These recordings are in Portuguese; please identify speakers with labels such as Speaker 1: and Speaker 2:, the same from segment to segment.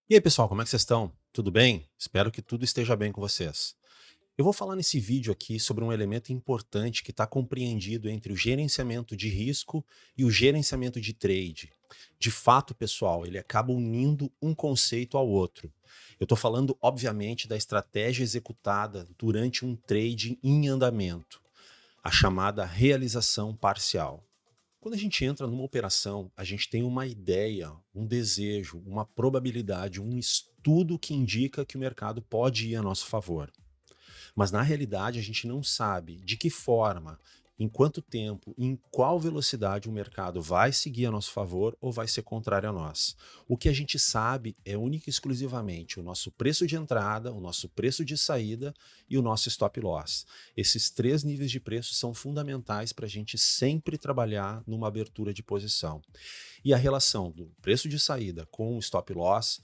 Speaker 1: E aí, pessoal, como é que vocês estão? Tudo bem? Espero que tudo esteja bem com vocês. Eu vou falar nesse vídeo aqui sobre um elemento importante que está compreendido entre o gerenciamento de risco e o gerenciamento de trade. De fato, pessoal, ele acaba unindo um conceito ao outro. Eu estou falando, obviamente, da estratégia executada durante um trade em andamento, a chamada realização parcial. Quando a gente entra numa operação, a gente tem uma ideia, um desejo, uma probabilidade, um estudo que indica que o mercado pode ir a nosso favor. Mas na realidade a gente não sabe de que forma, em quanto tempo, em qual velocidade o mercado vai seguir a nosso favor ou vai ser contrário a nós. O que a gente sabe é única e exclusivamente o nosso preço de entrada, o nosso preço de saída e o nosso stop loss. Esses três níveis de preço são fundamentais para a gente sempre trabalhar numa abertura de posição. E a relação do preço de saída com o stop loss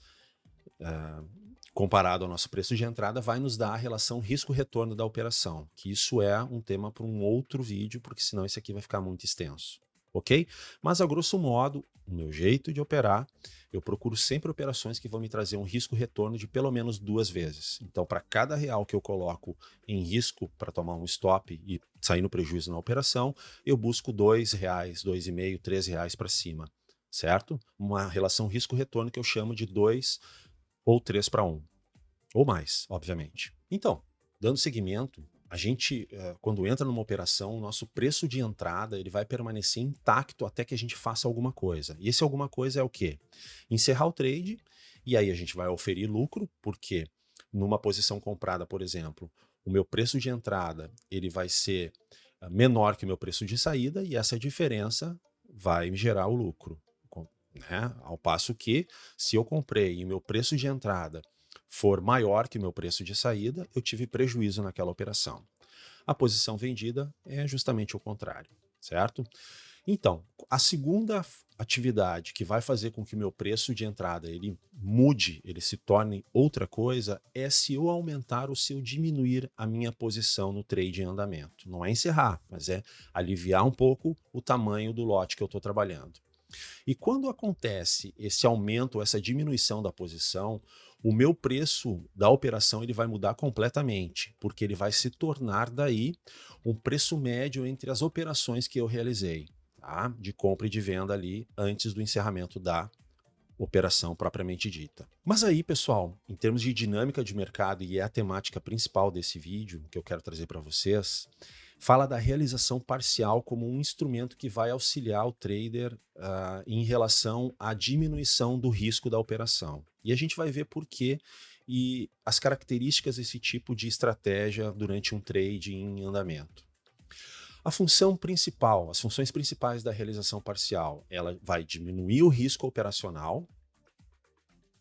Speaker 1: comparado ao nosso preço de entrada, vai nos dar a relação risco-retorno da operação, que isso é um tema para um outro vídeo, porque senão esse aqui vai ficar muito extenso, ok? Mas a grosso modo, o meu jeito de operar, eu procuro sempre operações que vão me trazer um risco-retorno de pelo menos 2 vezes. Então, para cada real que eu coloco em risco para tomar um stop e sair no prejuízo na operação, eu busco R$ 2, R$ 2,5, R$ 3 para cima, certo? Uma relação risco-retorno que eu chamo de 2 ou 3 para 1. Ou mais, obviamente. Então, dando seguimento, a gente, quando entra numa operação, o nosso preço de entrada ele vai permanecer intacto até que a gente faça alguma coisa. E esse alguma coisa é o quê? Encerrar o trade, e aí a gente vai oferir lucro, porque numa posição comprada, por exemplo, o meu preço de entrada ele vai ser menor que o meu preço de saída, e essa diferença vai me gerar o lucro. Né? Ao passo que, se eu comprei e o meu preço de entrada for maior que o meu preço de saída, eu tive prejuízo naquela operação. A posição vendida é justamente o contrário, certo? Então, a segunda atividade que vai fazer com que o meu preço de entrada ele mude, ele se torne outra coisa, é se eu aumentar ou se eu diminuir a minha posição no trade em andamento. Não é encerrar, mas é aliviar um pouco o tamanho do lote que eu estou trabalhando. E quando acontece esse aumento, essa diminuição da posição, o meu preço da operação ele vai mudar completamente, porque ele vai se tornar daí um preço médio entre as operações que eu realizei, tá? De compra e de venda ali antes do encerramento da operação propriamente dita. Mas aí, pessoal, em termos de dinâmica de mercado, e é a temática principal desse vídeo que eu quero trazer para vocês, fala da realização parcial como um instrumento que vai auxiliar o trader em relação à diminuição do risco da operação. E a gente vai ver por quê e as características desse tipo de estratégia durante um trade em andamento. A função principal, as funções principais da realização parcial, ela vai diminuir o risco operacional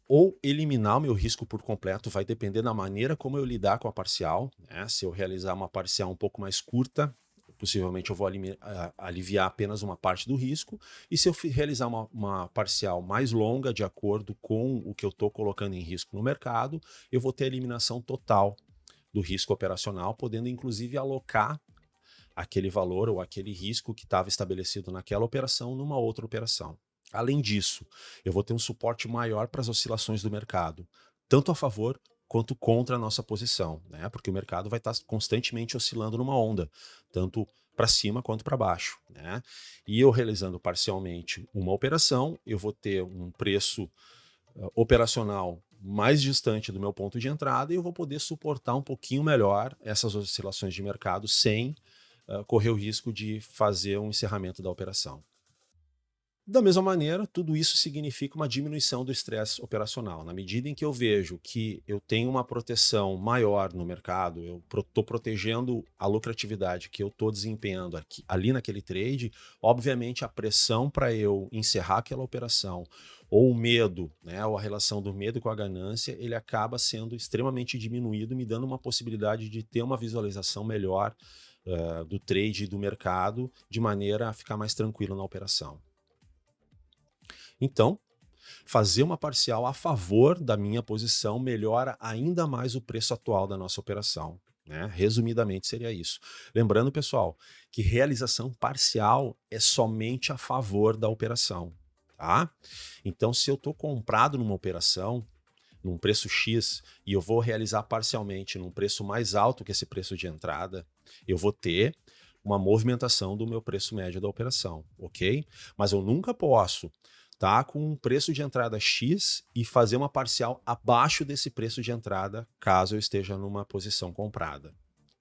Speaker 1: ou eliminar o meu risco por completo, vai depender da maneira como eu lidar com a parcial, né? Se eu realizar uma parcial um pouco mais curta, possivelmente eu vou aliviar apenas uma parte do risco, e se eu realizar uma parcial mais longa, de acordo com o que eu estou colocando em risco no mercado, eu vou ter a eliminação total do risco operacional, podendo inclusive alocar aquele valor ou aquele risco que estava estabelecido naquela operação numa outra operação. Além disso, eu vou ter um suporte maior para as oscilações do mercado, tanto a favor quanto contra a nossa posição, né? Porque o mercado vai estar constantemente oscilando numa onda, tanto para cima quanto para baixo, né? E eu realizando parcialmente uma operação, eu vou ter um preço operacional mais distante do meu ponto de entrada e eu vou poder suportar um pouquinho melhor essas oscilações de mercado sem correr o risco de fazer um encerramento da operação. Da mesma maneira, tudo isso significa uma diminuição do estresse operacional. Na medida em que eu vejo que eu tenho uma proteção maior no mercado, eu estou protegendo a lucratividade que eu estou desempenhando aqui, ali naquele trade, obviamente a pressão para eu encerrar aquela operação, ou o medo, né, ou a relação do medo com a ganância, ele acaba sendo extremamente diminuído, me dando uma possibilidade de ter uma visualização melhor do trade e do mercado, de maneira a ficar mais tranquilo na operação. Então, fazer uma parcial a favor da minha posição melhora ainda mais o preço atual da nossa operação, né? Resumidamente seria isso. Lembrando, pessoal, que realização parcial é somente a favor da operação, tá? Então, se eu estou comprado numa operação, num preço X e eu vou realizar parcialmente num preço mais alto que esse preço de entrada, eu vou ter uma movimentação do meu preço médio da operação, ok? Mas eu nunca posso estar com um preço de entrada X e fazer uma parcial abaixo desse preço de entrada, caso eu esteja numa posição comprada,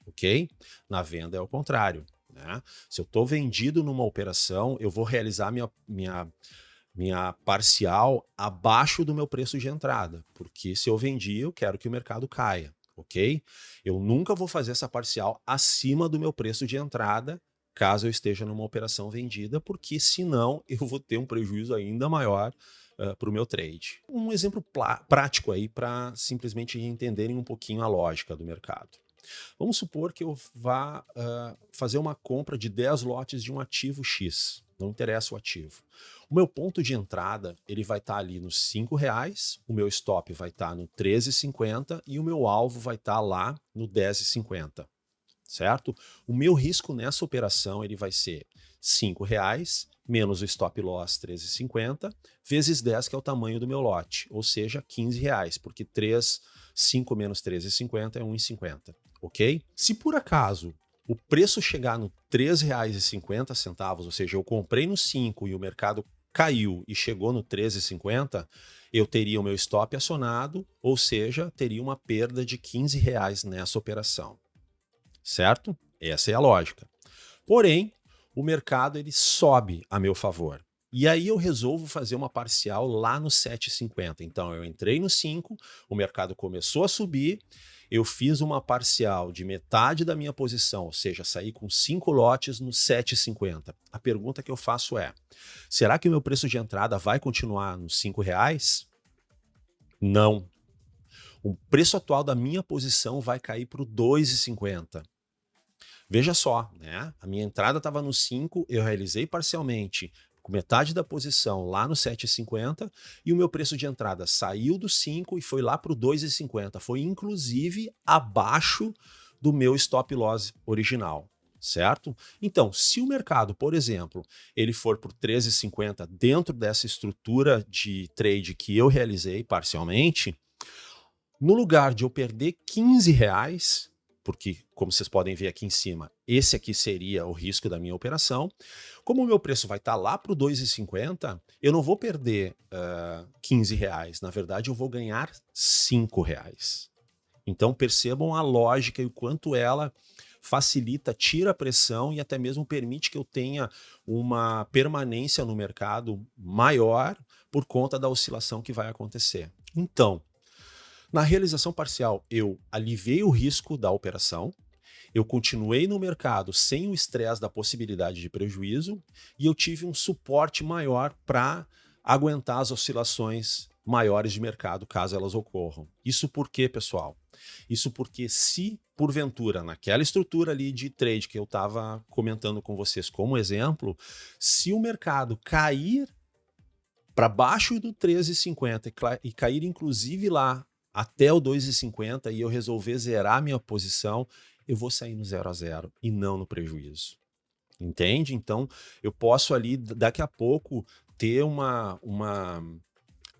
Speaker 1: ok? Na venda é o contrário, né? Se eu estou vendido numa operação, eu vou realizar minha parcial abaixo do meu preço de entrada, porque se eu vendi, eu quero que o mercado caia, ok? Eu nunca vou fazer essa parcial acima do meu preço de entrada, caso eu esteja numa operação vendida, porque senão eu vou ter um prejuízo ainda maior para o meu trade. Um exemplo prático aí para simplesmente entenderem um pouquinho a lógica do mercado. Vamos supor que eu vá fazer uma compra de 10 lotes de um ativo X, não interessa o ativo. O meu ponto de entrada ele vai estar ali nos R$5, o meu stop vai estar no 13,50 e o meu alvo vai estar lá no 10,50, certo? O meu risco nessa operação ele vai ser R$5 menos o stop loss 13,50 vezes 10, que é o tamanho do meu lote, ou seja, R$15, porque 5 menos 13,50 é 1,50, ok? Se por acaso o preço chegar no R$3,50, ou seja, eu comprei no 5 e o mercado caiu e chegou no 13,50, eu teria o meu stop acionado, ou seja, teria uma perda de R$15 nessa operação, certo? Essa é a lógica. Porém, o mercado ele sobe a meu favor. E aí eu resolvo fazer uma parcial lá no 7,50. Então eu entrei no 5, o mercado começou a subir, eu fiz uma parcial de metade da minha posição, ou seja, saí com 5 lotes no 7,50. A pergunta que eu faço é, será que o meu preço de entrada vai continuar nos R$5? Não. O preço atual da minha posição vai cair para o 2,50. Veja só, né? A minha entrada estava no 5, eu realizei parcialmente com metade da posição lá no 7,50 e o meu preço de entrada saiu do 5 e foi lá para o 2,50. Foi inclusive abaixo do meu stop loss original, certo? Então, se o mercado, por exemplo, ele for por 13,50 dentro dessa estrutura de trade que eu realizei parcialmente, no lugar de eu perder R$15, porque, como vocês podem ver aqui em cima, esse aqui seria o risco da minha operação, como o meu preço vai estar lá para o 2,50, eu não vou perder R$15, na verdade eu vou ganhar R$5. Então percebam a lógica e o quanto ela facilita, tira a pressão e até mesmo permite que eu tenha uma permanência no mercado maior por conta da oscilação que vai acontecer. Então, na realização parcial, eu aliviei o risco da operação, eu continuei no mercado sem o estresse da possibilidade de prejuízo e eu tive um suporte maior para aguentar as oscilações maiores de mercado, caso elas ocorram. Isso por quê, pessoal? Isso porque se, porventura, naquela estrutura ali de trade que eu estava comentando com vocês como exemplo, se o mercado cair para baixo do 13,50 e cair inclusive lá até o 2,50 e eu resolver zerar minha posição, eu vou sair no 0 a 0 e não no prejuízo. Entende? Então, eu posso ali, daqui a pouco, ter uma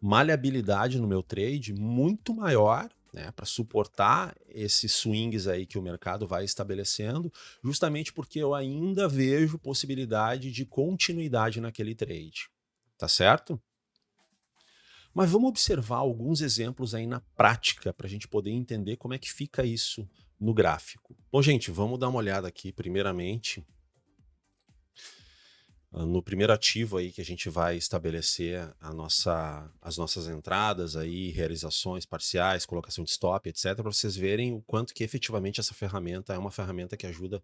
Speaker 1: maleabilidade no meu trade muito maior, né, para suportar esses swings aí que o mercado vai estabelecendo, justamente porque eu ainda vejo possibilidade de continuidade naquele trade. Tá certo? Mas vamos observar alguns exemplos aí na prática para a gente poder entender como é que fica isso no gráfico. Bom, gente, vamos dar uma olhada aqui primeiramente no primeiro ativo aí que a gente vai estabelecer as nossas entradas aí, realizações parciais, colocação de stop, etc, para vocês verem o quanto que efetivamente essa ferramenta é uma ferramenta que ajuda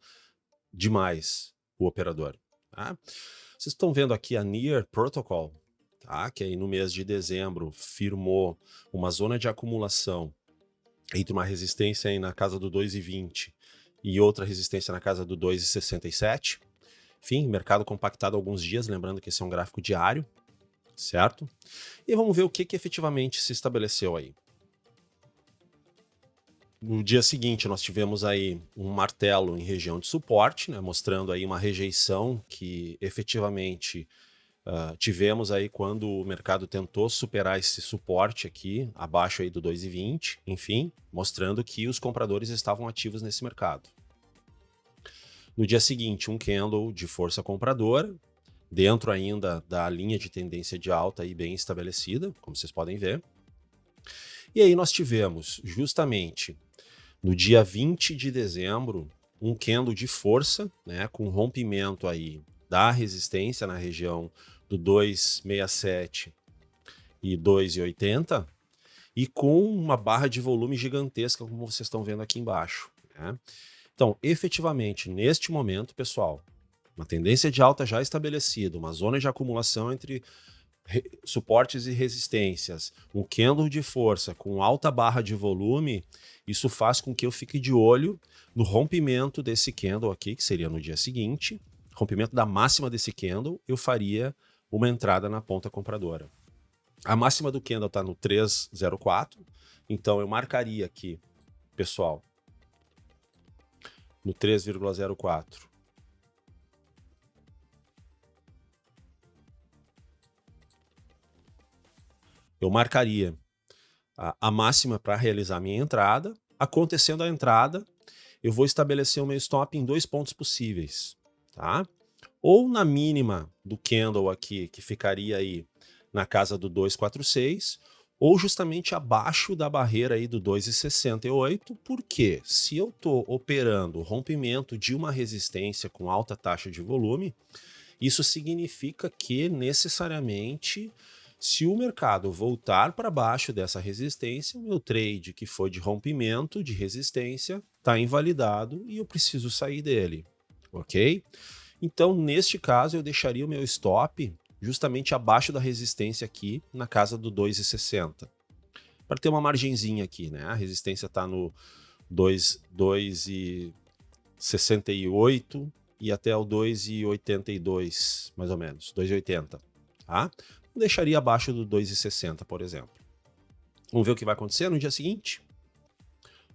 Speaker 1: demais o operador. Tá? Vocês estão vendo aqui a Near Protocol, tá? Que aí no mês de dezembro firmou uma zona de acumulação entre uma resistência aí na casa do 2,20 e outra resistência na casa do 2,67. Enfim, mercado compactado há alguns dias, lembrando que esse é um gráfico diário, certo? E vamos ver o que efetivamente se estabeleceu aí. No dia seguinte, nós tivemos aí um martelo em região de suporte, né, mostrando aí uma rejeição que efetivamente Tivemos aí quando o mercado tentou superar esse suporte aqui, abaixo aí do 2,20, enfim, mostrando que os compradores estavam ativos nesse mercado. No dia seguinte, um candle de força compradora, dentro ainda da linha de tendência de alta aí bem estabelecida, como vocês podem ver. E aí nós tivemos, justamente, no dia 20 de dezembro, um candle de força, né, com rompimento aí da resistência na região do 2,67 e 2,80 e com uma barra de volume gigantesca, como vocês estão vendo aqui embaixo, né? Então, efetivamente, neste momento, pessoal, uma tendência de alta já estabelecida, uma zona de acumulação entre suportes e resistências, um candle de força com alta barra de volume, isso faz com que eu fique de olho no rompimento desse candle aqui, que seria no dia seguinte, rompimento da máxima desse candle, eu faria uma entrada na ponta compradora. A máxima do candle está no 304, então eu marcaria aqui, pessoal, no 3,04. Eu marcaria a máxima para realizar a minha entrada. Acontecendo a entrada, eu vou estabelecer o meu stop em 2 pontos possíveis, tá? Ou na mínima do candle aqui, que ficaria aí na casa do 246, ou justamente abaixo da barreira aí do 2,68, porque se eu estou operando o rompimento de uma resistência com alta taxa de volume, isso significa que necessariamente, se o mercado voltar para baixo dessa resistência, o meu trade que foi de rompimento de resistência está invalidado e eu preciso sair dele, ok? Então, neste caso, eu deixaria o meu stop justamente abaixo da resistência aqui, na casa do 2,60. Para ter uma margenzinha aqui, né? A resistência está no 2,68 e até o 2,82, mais ou menos, 2,80, tá? Eu deixaria abaixo do 2,60, por exemplo. Vamos ver o que vai acontecer no dia seguinte?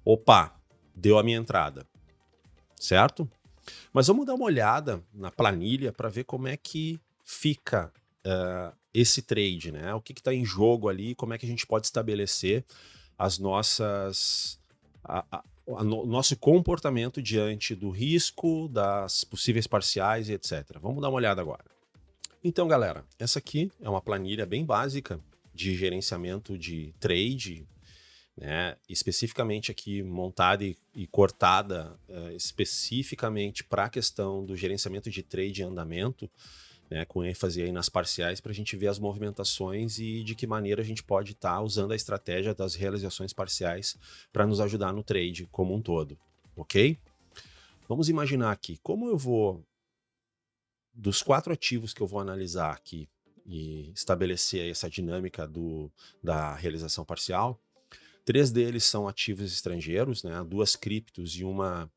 Speaker 1: Opa, deu a minha entrada, certo? Mas vamos dar uma olhada na planilha para ver como é que fica esse trade, né? O que está em jogo ali, como é que a gente pode estabelecer as nossas... nosso comportamento diante do risco, das possíveis parciais e etc. Vamos dar uma olhada agora. Então, galera, essa aqui é uma planilha bem básica de gerenciamento de trade, né, especificamente aqui montada e cortada especificamente para a questão do gerenciamento de trade em andamento, né, com ênfase aí nas parciais, para a gente ver as movimentações e de que maneira a gente pode estar usando a estratégia das realizações parciais para nos ajudar no trade como um todo, ok? Vamos imaginar aqui, como eu vou, dos 4 ativos que eu vou analisar aqui e estabelecer essa dinâmica da realização parcial, 3 deles são ativos estrangeiros, né? 2 criptos e uma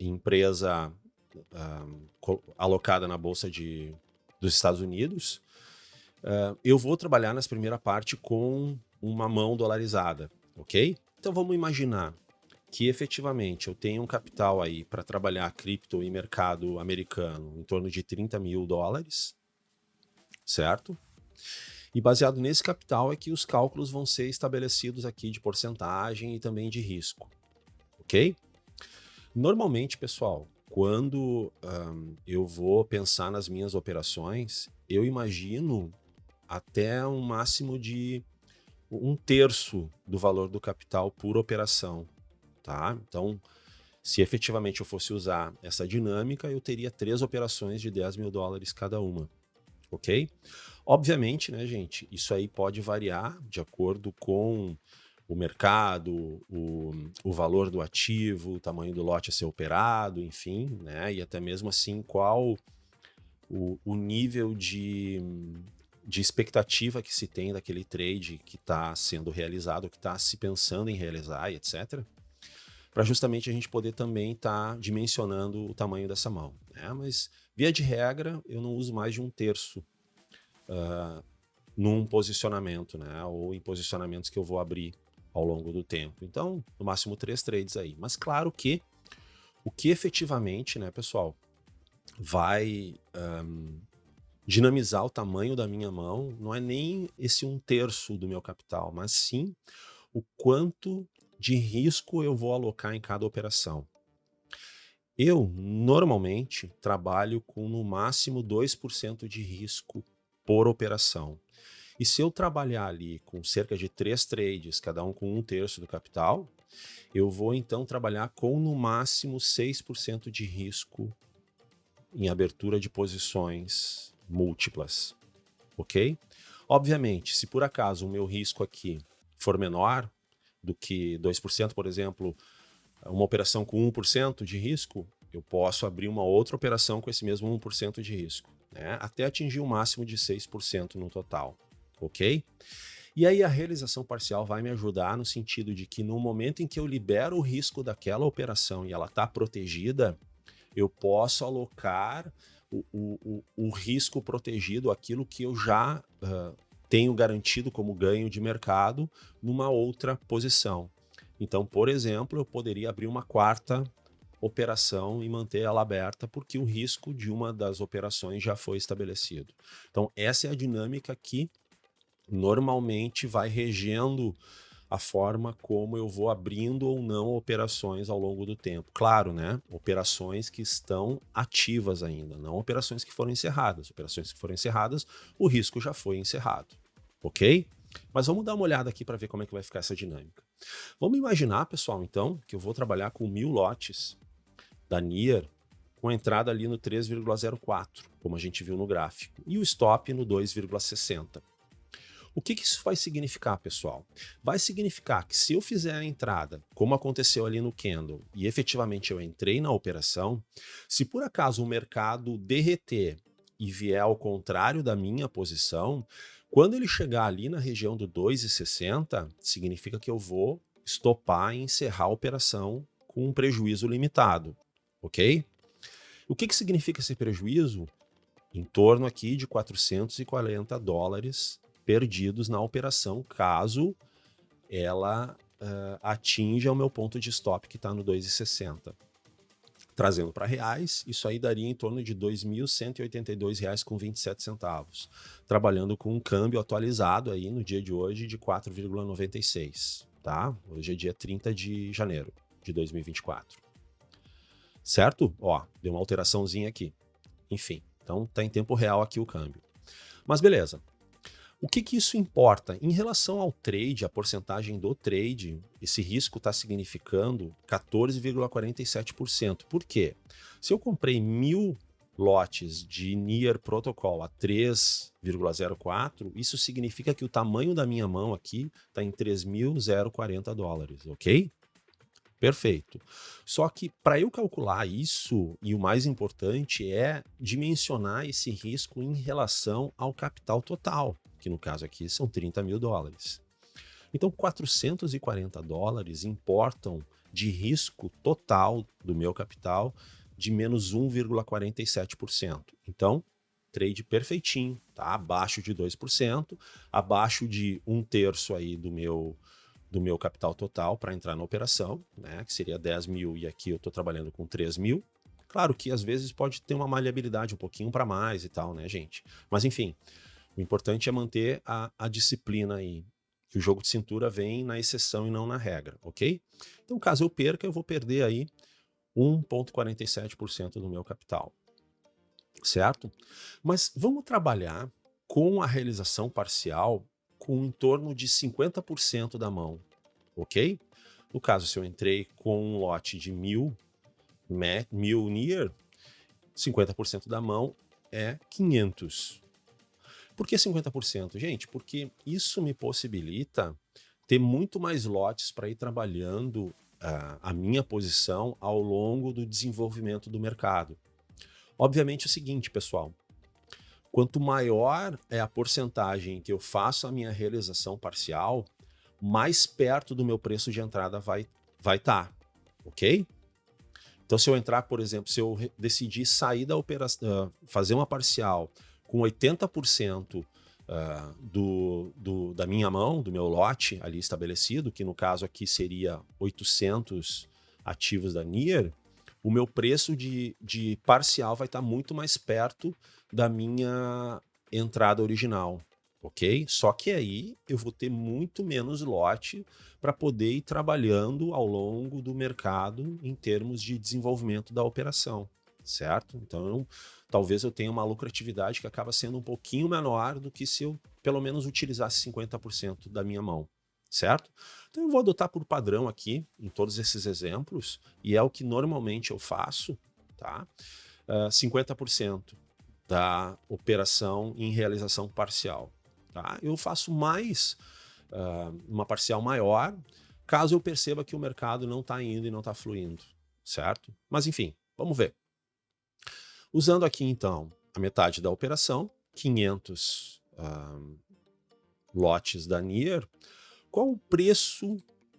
Speaker 1: empresa alocada na Bolsa dos Estados Unidos. Eu vou trabalhar nessa primeira parte com uma mão dolarizada, ok? Então vamos imaginar que efetivamente eu tenho um capital aí para trabalhar cripto e mercado americano em torno de $30 mil, certo? E baseado nesse capital é que os cálculos vão ser estabelecidos aqui de porcentagem e também de risco, ok? Normalmente, pessoal, quando eu vou pensar nas minhas operações, eu imagino até um máximo de 1/3 do valor do capital por operação, tá? Então, se efetivamente eu fosse usar essa dinâmica, eu teria 3 operações de $10 mil cada uma, ok? Obviamente, né, gente, isso aí pode variar de acordo com o mercado, o valor do ativo, o tamanho do lote a ser operado, enfim, né, e até mesmo assim qual o nível de expectativa que se tem daquele trade que está sendo realizado, que está se pensando em realizar, e etc., para justamente a gente poder também estar dimensionando o tamanho dessa mão, né? Mas, via de regra, eu não uso mais de 1/3 num posicionamento, né? Ou em posicionamentos que eu vou abrir ao longo do tempo. Então, no máximo 3 trades aí. Mas claro que o que efetivamente, né, pessoal, vai dinamizar o tamanho da minha mão não é nem esse 1/3 do meu capital, mas sim o quanto de risco eu vou alocar em cada operação. Eu, normalmente, trabalho com no máximo 2% de risco por operação. E se eu trabalhar ali com cerca de 3 trades, cada um com 1/3 do capital, eu vou então trabalhar com no máximo 6% de risco em abertura de posições múltiplas, ok? Obviamente, se por acaso o meu risco aqui for menor do que 2%, por exemplo, uma operação com 1% de risco, eu posso abrir uma outra operação com esse mesmo 1% de risco, né? Até atingir um máximo de 6% no total, ok? E aí a realização parcial vai me ajudar no sentido de que no momento em que eu libero o risco daquela operação e ela está protegida, eu posso alocar o risco protegido, aquilo que eu já tenho garantido como ganho de mercado, numa outra posição. Então, por exemplo, eu poderia abrir uma quarta operação e manter ela aberta, porque o risco de uma das operações já foi estabelecido. Então, essa é a dinâmica que normalmente vai regendo a forma como eu vou abrindo ou não operações ao longo do tempo. Claro, né? Operações que estão ativas ainda, não operações que foram encerradas. Operações que foram encerradas, o risco já foi encerrado, ok? Mas vamos dar uma olhada aqui para ver como é que vai ficar essa dinâmica. Vamos imaginar, pessoal, então, que eu vou trabalhar com 1000 lotes da NIR com a entrada ali no 3,04, como a gente viu no gráfico, e o stop no 2,60. O que isso vai significar, pessoal? Vai significar que se eu fizer a entrada, como aconteceu ali no candle, e efetivamente eu entrei na operação, se por acaso o mercado derreter e vier ao contrário da minha posição, quando ele chegar ali na região do 2,60, significa que eu vou estopar e encerrar a operação com um prejuízo limitado, ok? O que significa esse prejuízo? Em torno aqui de $440 perdidos na operação, caso ela atinja o meu ponto de stop que está no 2,60. Trazendo para reais, isso aí daria em torno de R$ 2.182,27, trabalhando com um câmbio atualizado aí no dia de hoje de 4,96, tá? Hoje é dia 30 de janeiro de 2024. Certo? Ó, deu uma alteraçãozinha aqui. Enfim, então tá em tempo real aqui o câmbio. Mas beleza. O que isso importa? Em relação ao trade, a porcentagem do trade, esse risco está significando 14,47%. Por quê? Se eu comprei 1000 lotes de NIR Protocol a 3,04, isso significa que o tamanho da minha mão aqui está em $3.040, ok? Perfeito. Só que para eu calcular isso, e o mais importante é dimensionar esse risco em relação ao capital total, que no caso aqui são $30 mil. Então, $440 importam de risco total do meu capital de menos 1,47%. Então, trade perfeitinho, tá? Abaixo de 2%, abaixo de 1/3 aí do meu capital total para entrar na operação, né, que seria 10 mil, e aqui eu estou trabalhando com 3 mil. Claro que às vezes pode ter uma maleabilidade um pouquinho para mais e tal, né, gente? Mas enfim, o importante é manter a disciplina aí, que o jogo de cintura vem na exceção e não na regra, ok? Então, caso eu perca, eu vou perder aí 1,47% do meu capital, certo? Mas vamos trabalhar com a realização parcial com em torno de 50% da mão, ok? No caso, se eu entrei com um lote de 1000 NIR, 50% da mão é 500. Por que 50%? Gente, porque isso me possibilita ter muito mais lotes para ir trabalhando a minha posição ao longo do desenvolvimento do mercado. Obviamente é o seguinte, pessoal, quanto maior é a porcentagem que eu faço a minha realização parcial, mais perto do meu preço de entrada vai estar, ok? Então, se eu entrar, por exemplo, se eu decidir sair da operação, fazer uma parcial com 80% da minha mão, do meu lote ali estabelecido, que no caso aqui seria 800 ativos da NIR, o meu preço de parcial vai estar muito mais perto da minha entrada original, ok? Só que aí eu vou ter muito menos lote para poder ir trabalhando ao longo do mercado em termos de desenvolvimento da operação, certo? Então, talvez eu tenha uma lucratividade que acaba sendo um pouquinho menor do que se eu pelo menos utilizasse 50% da minha mão, certo? Então eu vou adotar por padrão aqui em todos esses exemplos, e é o que normalmente eu faço, tá? 50% da operação em realização parcial. Tá? Eu faço mais uma parcial maior, caso eu perceba que o mercado não está indo e não está fluindo, certo? Mas enfim, vamos ver. Usando aqui então a metade da operação, 500 lotes da NIR, qual o preço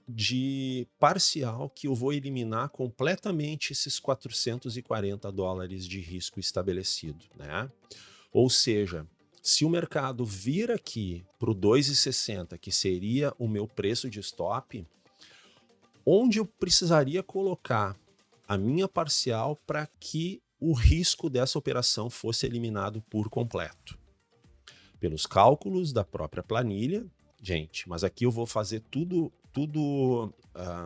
Speaker 1: de parcial que eu vou eliminar completamente esses $440 de risco estabelecido, né? Ou seja, se o mercado vir aqui para o 2,60, que seria o meu preço de stop, onde eu precisaria colocar a minha parcial para que o risco dessa operação fosse eliminado por completo? Pelos cálculos da própria planilha, gente, mas aqui eu vou fazer tudo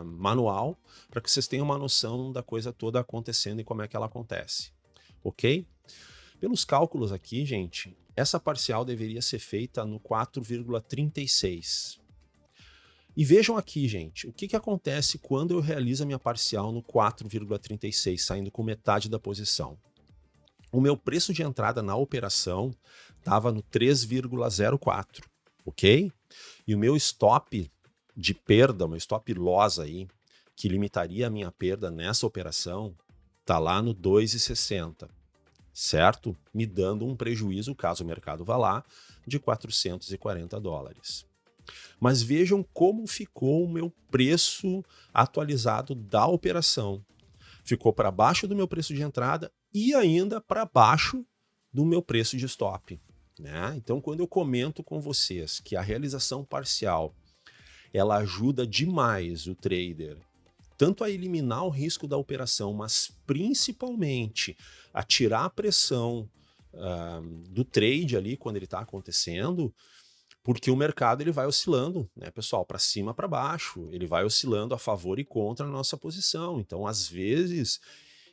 Speaker 1: manual para que vocês tenham uma noção da coisa toda acontecendo e como é que ela acontece, ok? Pelos cálculos aqui, gente, essa parcial deveria ser feita no 4,36. E vejam aqui, gente, o que acontece quando eu realizo a minha parcial no 4,36, saindo com metade da posição. O meu preço de entrada na operação estava no 3,04, ok? E o meu stop de perda, o meu stop loss aí, que limitaria a minha perda nessa operação, está lá no 2,60. Certo? Me dando um prejuízo, caso o mercado vá lá, de $440. Mas vejam como ficou o meu preço atualizado da operação. Ficou para baixo do meu preço de entrada e ainda para baixo do meu preço de stop, né? Então, quando eu comento com vocês que a realização parcial ela ajuda demais o trader tanto a eliminar o risco da operação, mas principalmente a tirar a pressão do trade ali quando ele está acontecendo, porque o mercado ele vai oscilando, né, pessoal, para cima, para baixo, ele vai oscilando a favor e contra a nossa posição. Então, às vezes,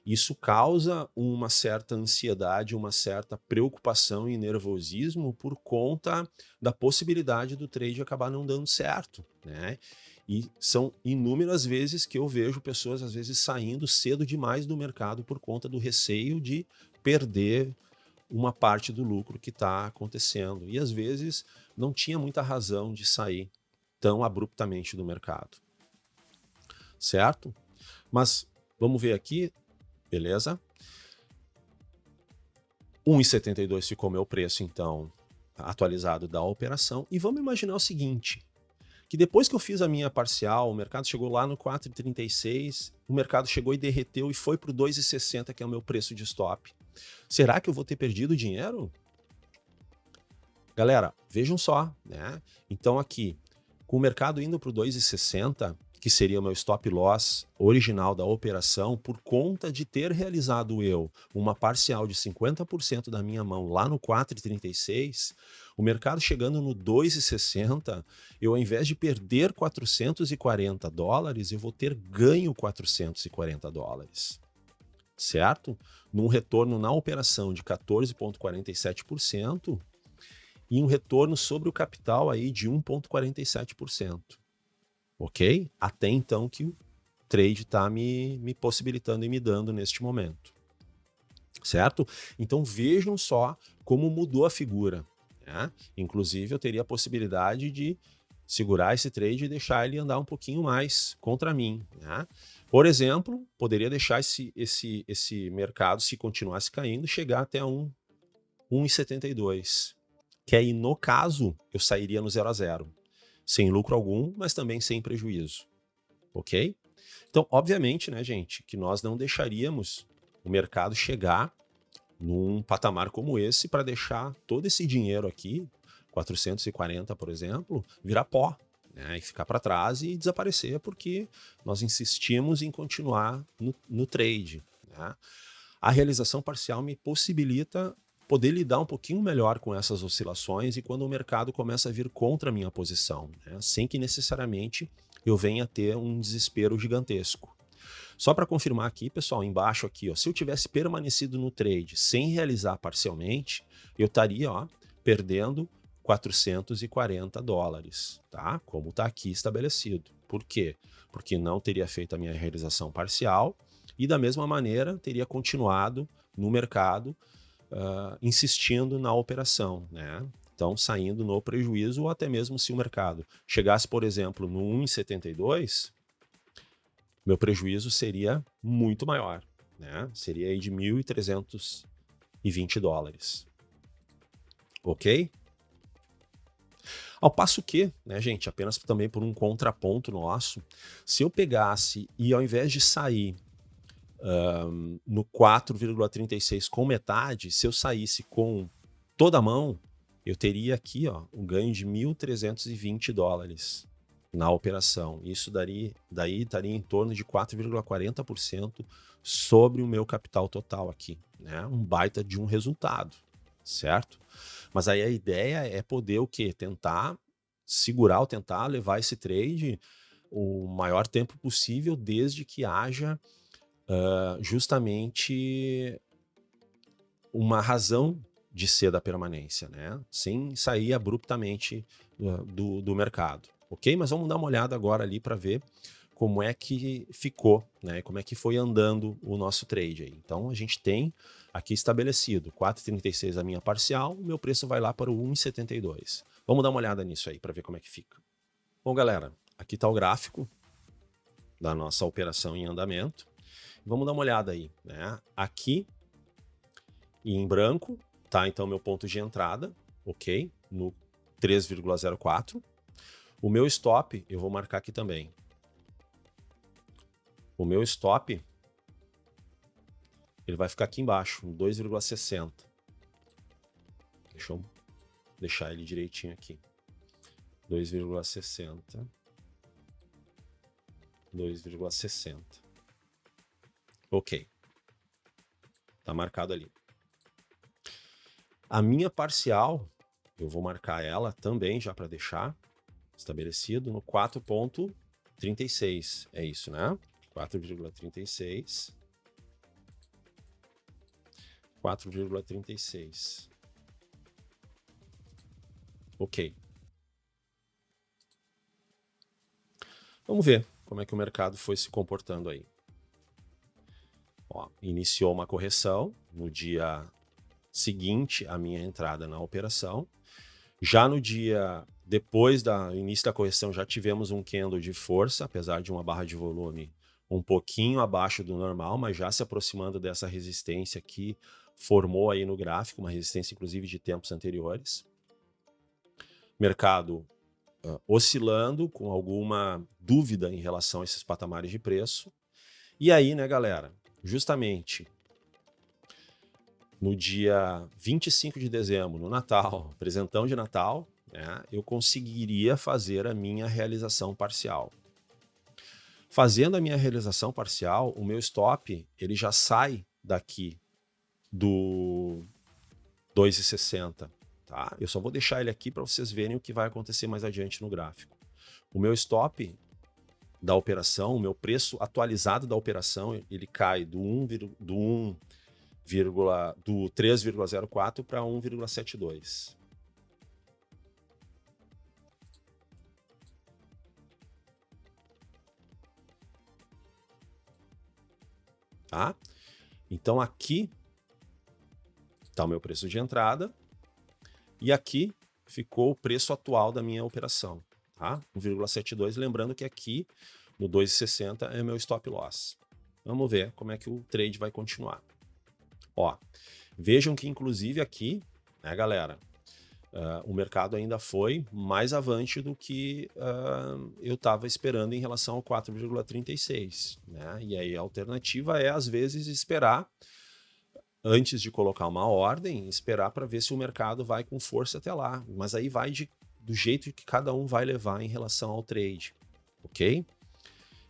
Speaker 1: isso causa uma certa ansiedade, uma certa preocupação e nervosismo por conta da possibilidade do trade acabar não dando certo, né? E são inúmeras vezes que eu vejo pessoas, às vezes, saindo cedo demais do mercado por conta do receio de perder uma parte do lucro que está acontecendo. E, às vezes, não tinha muita razão de sair tão abruptamente do mercado. Certo? Mas vamos ver aqui, beleza? 1,72 ficou meu preço, então, atualizado da operação. E vamos imaginar o seguinte, que depois que eu fiz a minha parcial, o mercado chegou lá no 4,36, o mercado chegou e derreteu e foi para o 2,60, que é o meu preço de stop. Será que eu vou ter perdido dinheiro? Galera, vejam só, né? Então aqui, com o mercado indo para o 2,60, que seria o meu stop loss original da operação, por conta de ter realizado eu uma parcial de 50% da minha mão lá no 4,36, o mercado chegando no 2,60, eu ao invés de perder $440, eu vou ter ganho $440, certo? Num retorno na operação de 14,47% e um retorno sobre o capital aí de 1,47%. Ok? Até então que o trade está me possibilitando e me dando neste momento. Certo? Então vejam só como mudou a figura, né? Inclusive eu teria a possibilidade de segurar esse trade e deixar ele andar um pouquinho mais contra mim, né? Por exemplo, poderia deixar esse mercado, se continuasse caindo, chegar até 1,72, que aí no caso eu sairia no 0 a 0. Sem lucro algum, mas também sem prejuízo, ok? Então, obviamente, né, gente, que nós não deixaríamos o mercado chegar num patamar como esse para deixar todo esse dinheiro aqui, 440, por exemplo, virar pó, né, e ficar para trás e desaparecer, porque nós insistimos em continuar no trade, né? A realização parcial me possibilita poder lidar um pouquinho melhor com essas oscilações e quando o mercado começa a vir contra a minha posição, né? Sem que necessariamente eu venha ter um desespero gigantesco. Só para confirmar aqui, pessoal, embaixo aqui, ó, se eu tivesse permanecido no trade sem realizar parcialmente, eu estaria, ó, perdendo 440 dólares, tá? Como está aqui estabelecido. Por quê? Porque não teria feito a minha realização parcial e da mesma maneira teria continuado no mercado insistindo na operação, né? Então saindo no prejuízo ou até mesmo se o mercado chegasse, por exemplo, no 1,72, meu prejuízo seria muito maior, né? Seria aí de 1.320 dólares. Ok? Ao passo que, né, gente, apenas também por um contraponto nosso, se eu pegasse e ao invés de sair no 4,36 com metade, se eu saísse com toda a mão, eu teria aqui, ó, um ganho de 1.320 dólares na operação. Isso daí estaria em torno de 4,40% sobre o meu capital total aqui, né? Um baita de um resultado, certo? Mas aí a ideia é poder o quê? Tentar segurar ou tentar levar esse trade o maior tempo possível, desde que haja justamente uma razão de ser da permanência, né? Sem sair abruptamente do mercado, ok? Mas vamos dar uma olhada agora ali para ver como é que ficou, né? Como é que foi andando o nosso trade aí. Então a gente tem aqui estabelecido 4,36 a minha parcial, o meu preço vai lá para o 1,72. Vamos dar uma olhada nisso aí para ver como é que fica. Bom, galera, aqui está o gráfico da nossa operação em andamento. Vamos dar uma olhada aí, né? Aqui em branco tá então meu ponto de entrada, ok? No 3,04. O meu stop eu vou marcar aqui também. O meu stop ele vai ficar aqui embaixo, no 2,60. Deixa eu deixar ele direitinho aqui. 2,60. 2,60. Ok. Tá marcado ali. A minha parcial, eu vou marcar ela também já para deixar estabelecido no 4,36. É isso, né? 4,36. 4,36. Ok. Vamos ver como é que o mercado foi se comportando aí. Ó, iniciou uma correção no dia seguinte à minha entrada na operação. Já no dia depois do início da correção já tivemos um candle de força, apesar de uma barra de volume um pouquinho abaixo do normal, mas já se aproximando dessa resistência que formou aí no gráfico, uma resistência inclusive de tempos anteriores. Mercado oscilando com alguma dúvida em relação a esses patamares de preço. E aí, né, galera, justamente no dia 25 de dezembro, no Natal, presentão de Natal, né, eu conseguiria fazer a minha realização parcial. Fazendo a minha realização parcial, o meu stop ele já sai daqui do 2,60. Tá? Eu só vou deixar ele aqui para vocês verem o que vai acontecer mais adiante no gráfico. O meu stop da operação, o meu preço atualizado da operação, ele cai do 3,04 para 1,72. Tá? Então aqui está o meu preço de entrada e aqui ficou o preço atual da minha operação, tá? 1,72, lembrando que aqui no 2,60 é meu stop loss. Vamos ver como é que o trade vai continuar. Ó, vejam que inclusive aqui, né, galera, o mercado ainda foi mais avante do que eu estava esperando em relação ao 4,36, né? E aí a alternativa é às vezes esperar antes de colocar uma ordem, esperar para ver se o mercado vai com força até lá. Mas aí vai do jeito que cada um vai levar em relação ao trade, ok?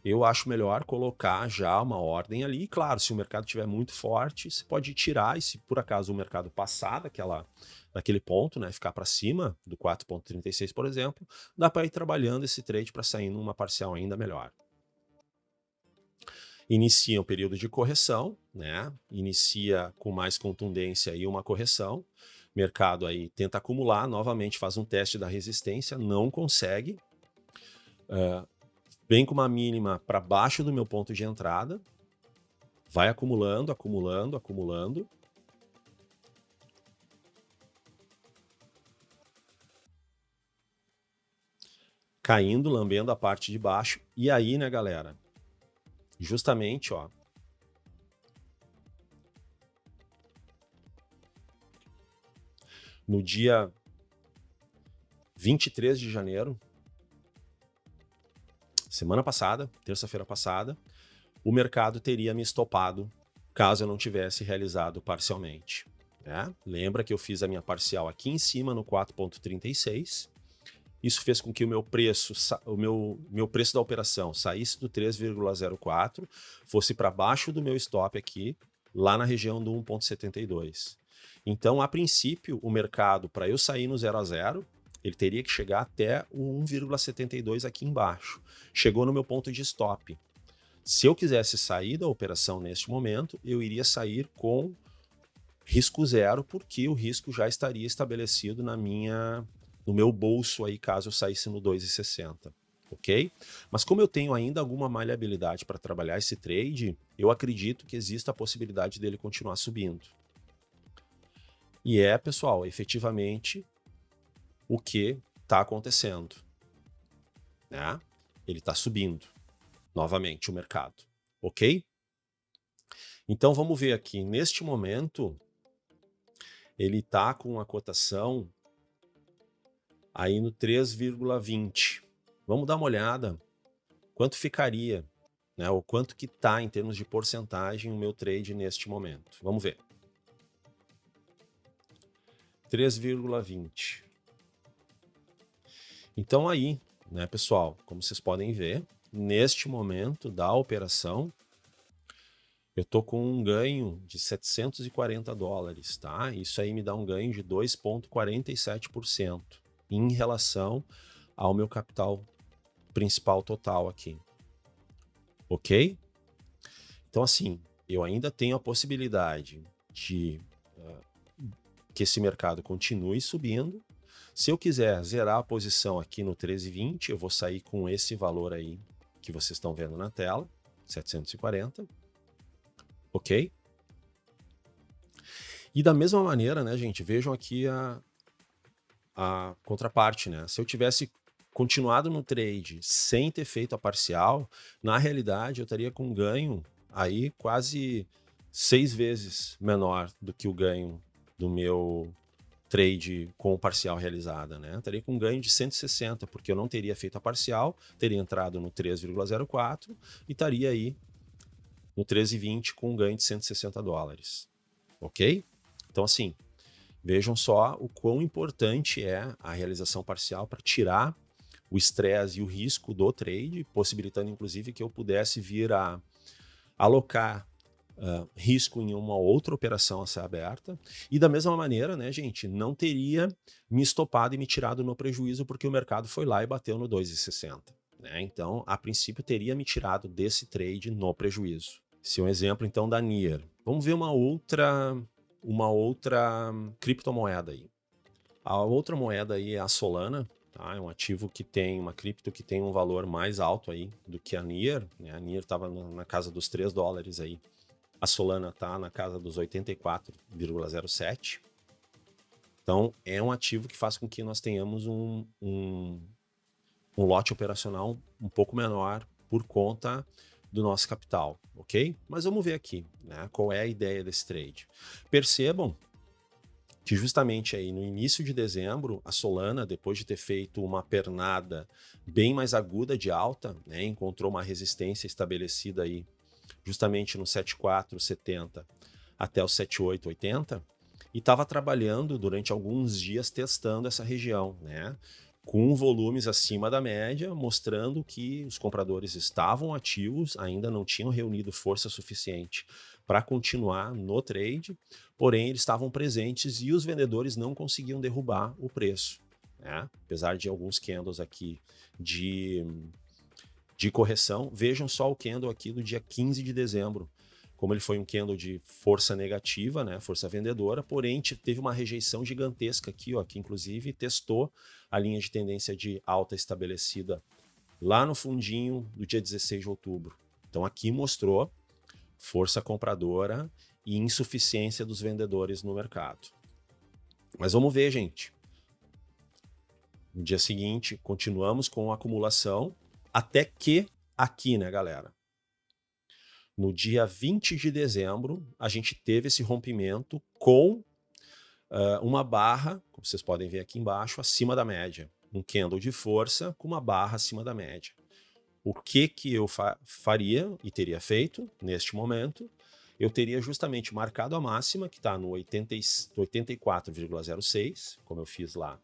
Speaker 1: eu acho melhor colocar já uma ordem ali. Claro, se o mercado estiver muito forte, você pode tirar, e se por acaso o mercado passar daquele ponto, né, ficar para cima do 4,36, por exemplo, dá para ir trabalhando esse trade para sair numa parcial ainda melhor. Inicia um período de correção, né? Inicia com mais contundência aí uma correção. Mercado aí tenta acumular, novamente faz um teste da resistência, não consegue. Vem com uma mínima para baixo do meu ponto de entrada, vai acumulando, acumulando, acumulando. Caindo, lambendo a parte de baixo. E aí, né, galera? Justamente, ó. No dia 23 de janeiro, semana passada, terça-feira passada, o mercado teria me estopado caso eu não tivesse realizado parcialmente. Né? Lembra que eu fiz a minha parcial aqui em cima no 4,36. Isso fez com que o meu preço, meu preço da operação saísse do 3,04, fosse para baixo do meu stop aqui, lá na região do 1,72. Então, a princípio, o mercado, para eu sair no 0 a 0, ele teria que chegar até o 1,72 aqui embaixo. Chegou no meu ponto de stop. Se eu quisesse sair da operação neste momento, eu iria sair com risco zero, porque o risco já estaria estabelecido no meu bolso aí, caso eu saísse no 2,60, ok? Mas como eu tenho ainda alguma maleabilidade para trabalhar esse trade, eu acredito que exista a possibilidade dele continuar subindo. E pessoal, efetivamente o que está acontecendo, né? Ele está subindo novamente o mercado, ok? Então vamos ver aqui, neste momento, ele está com a cotação aí no 3,20. Vamos dar uma olhada quanto ficaria, né? Ou quanto que está em termos de porcentagem o meu trade neste momento. Vamos ver. 3,20. Então aí, né, pessoal, como vocês podem ver, neste momento da operação, eu tô com um ganho de 740 dólares, tá? Isso aí me dá um ganho de 2,47% em relação ao meu capital principal total aqui. Ok? Então, assim, eu ainda tenho a possibilidade de que esse mercado continue subindo. Se eu quiser zerar a posição aqui no 13,20, eu vou sair com esse valor aí que vocês estão vendo na tela, 740. Ok? E da mesma maneira, né, gente, vejam aqui a contraparte, né? Se eu tivesse continuado no trade sem ter feito a parcial, na realidade eu estaria com um ganho aí quase 6 vezes menor do que o ganho do meu trade com parcial realizada, né? Estaria com um ganho de 160, porque eu não teria feito a parcial, teria entrado no 3,04 e estaria aí no 13,20 com um ganho de 160 dólares, ok? Então, assim, vejam só o quão importante é a realização parcial para tirar o estresse e o risco do trade, possibilitando inclusive que eu pudesse vir a alocar risco em uma outra operação a ser aberta. E da mesma maneira, né, gente, não teria me estopado e me tirado no prejuízo porque o mercado foi lá e bateu no 2,60. Né? Então, a princípio, teria me tirado desse trade no prejuízo. Esse é um exemplo, então, da Near. Vamos ver uma outra criptomoeda aí. A outra moeda aí é a Solana, tá? É um ativo que tem, uma cripto que tem um valor mais alto aí do que a Near, né? A Near estava na casa dos 3 dólares aí. A Solana está na casa dos 84,07. Então, é um ativo que faz com que nós tenhamos um lote operacional um pouco menor por conta do nosso capital, ok? Mas vamos ver aqui, né, qual é a ideia desse trade. Percebam que justamente aí no início de dezembro, a Solana, depois de ter feito uma pernada bem mais aguda de alta, né, encontrou uma resistência estabelecida aí justamente no 7,470 até o 7,880 e estava trabalhando durante alguns dias testando essa região, né, com volumes acima da média, mostrando que os compradores estavam ativos, ainda não tinham reunido força suficiente para continuar no trade, porém eles estavam presentes e os vendedores não conseguiam derrubar o preço, né? Apesar de alguns candles aqui de correção, vejam só o candle aqui do dia 15 de dezembro, como ele foi um candle de força negativa, né, força vendedora, porém teve uma rejeição gigantesca aqui, ó, que inclusive testou a linha de tendência de alta estabelecida lá no fundinho do dia 16 de outubro. Então aqui mostrou força compradora e insuficiência dos vendedores no mercado. Mas vamos ver, gente. No dia seguinte, continuamos com a acumulação, até que aqui, né, galera? No dia 20 de dezembro, a gente teve esse rompimento com uma barra, como vocês podem ver aqui embaixo, acima da média. Um candle de força com uma barra acima da média. O que eu faria e teria feito neste momento? Eu teria justamente marcado a máxima, que está no 84,06, como eu fiz lá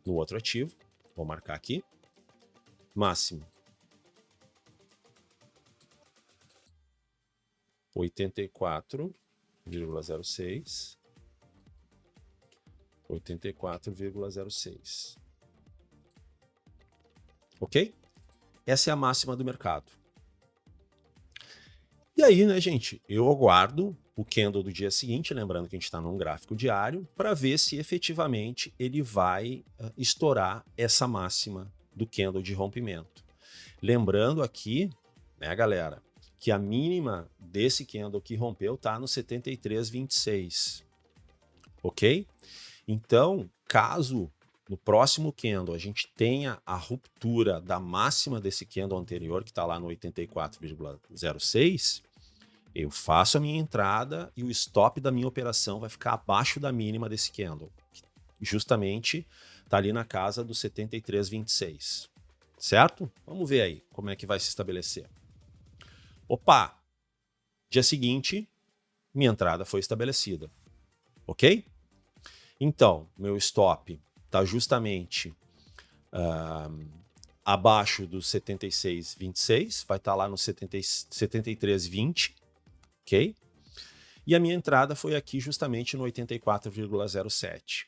Speaker 1: no outro ativo. Vou marcar aqui. Máximo 84,06. 84,06. Ok? Essa é a máxima do mercado. E aí, né, gente, eu aguardo o candle do dia seguinte, lembrando que a gente está num gráfico diário, para ver se efetivamente ele vai estourar essa máxima do candle de rompimento. Lembrando aqui, né, galera, que a mínima desse candle que rompeu está no 73,26, ok? Então, caso no próximo candle a gente tenha a ruptura da máxima desse candle anterior, que está lá no 84,06, eu faço a minha entrada e o stop da minha operação vai ficar abaixo da mínima desse candle. Justamente está ali na casa do 73,26. Certo? Vamos ver aí como é que vai se estabelecer. Opa! Dia seguinte, minha entrada foi estabelecida. Ok? Então, meu stop está justamente abaixo do 76,26, vai estar lá no 73,20, ok? E a minha entrada foi aqui justamente no 84,07,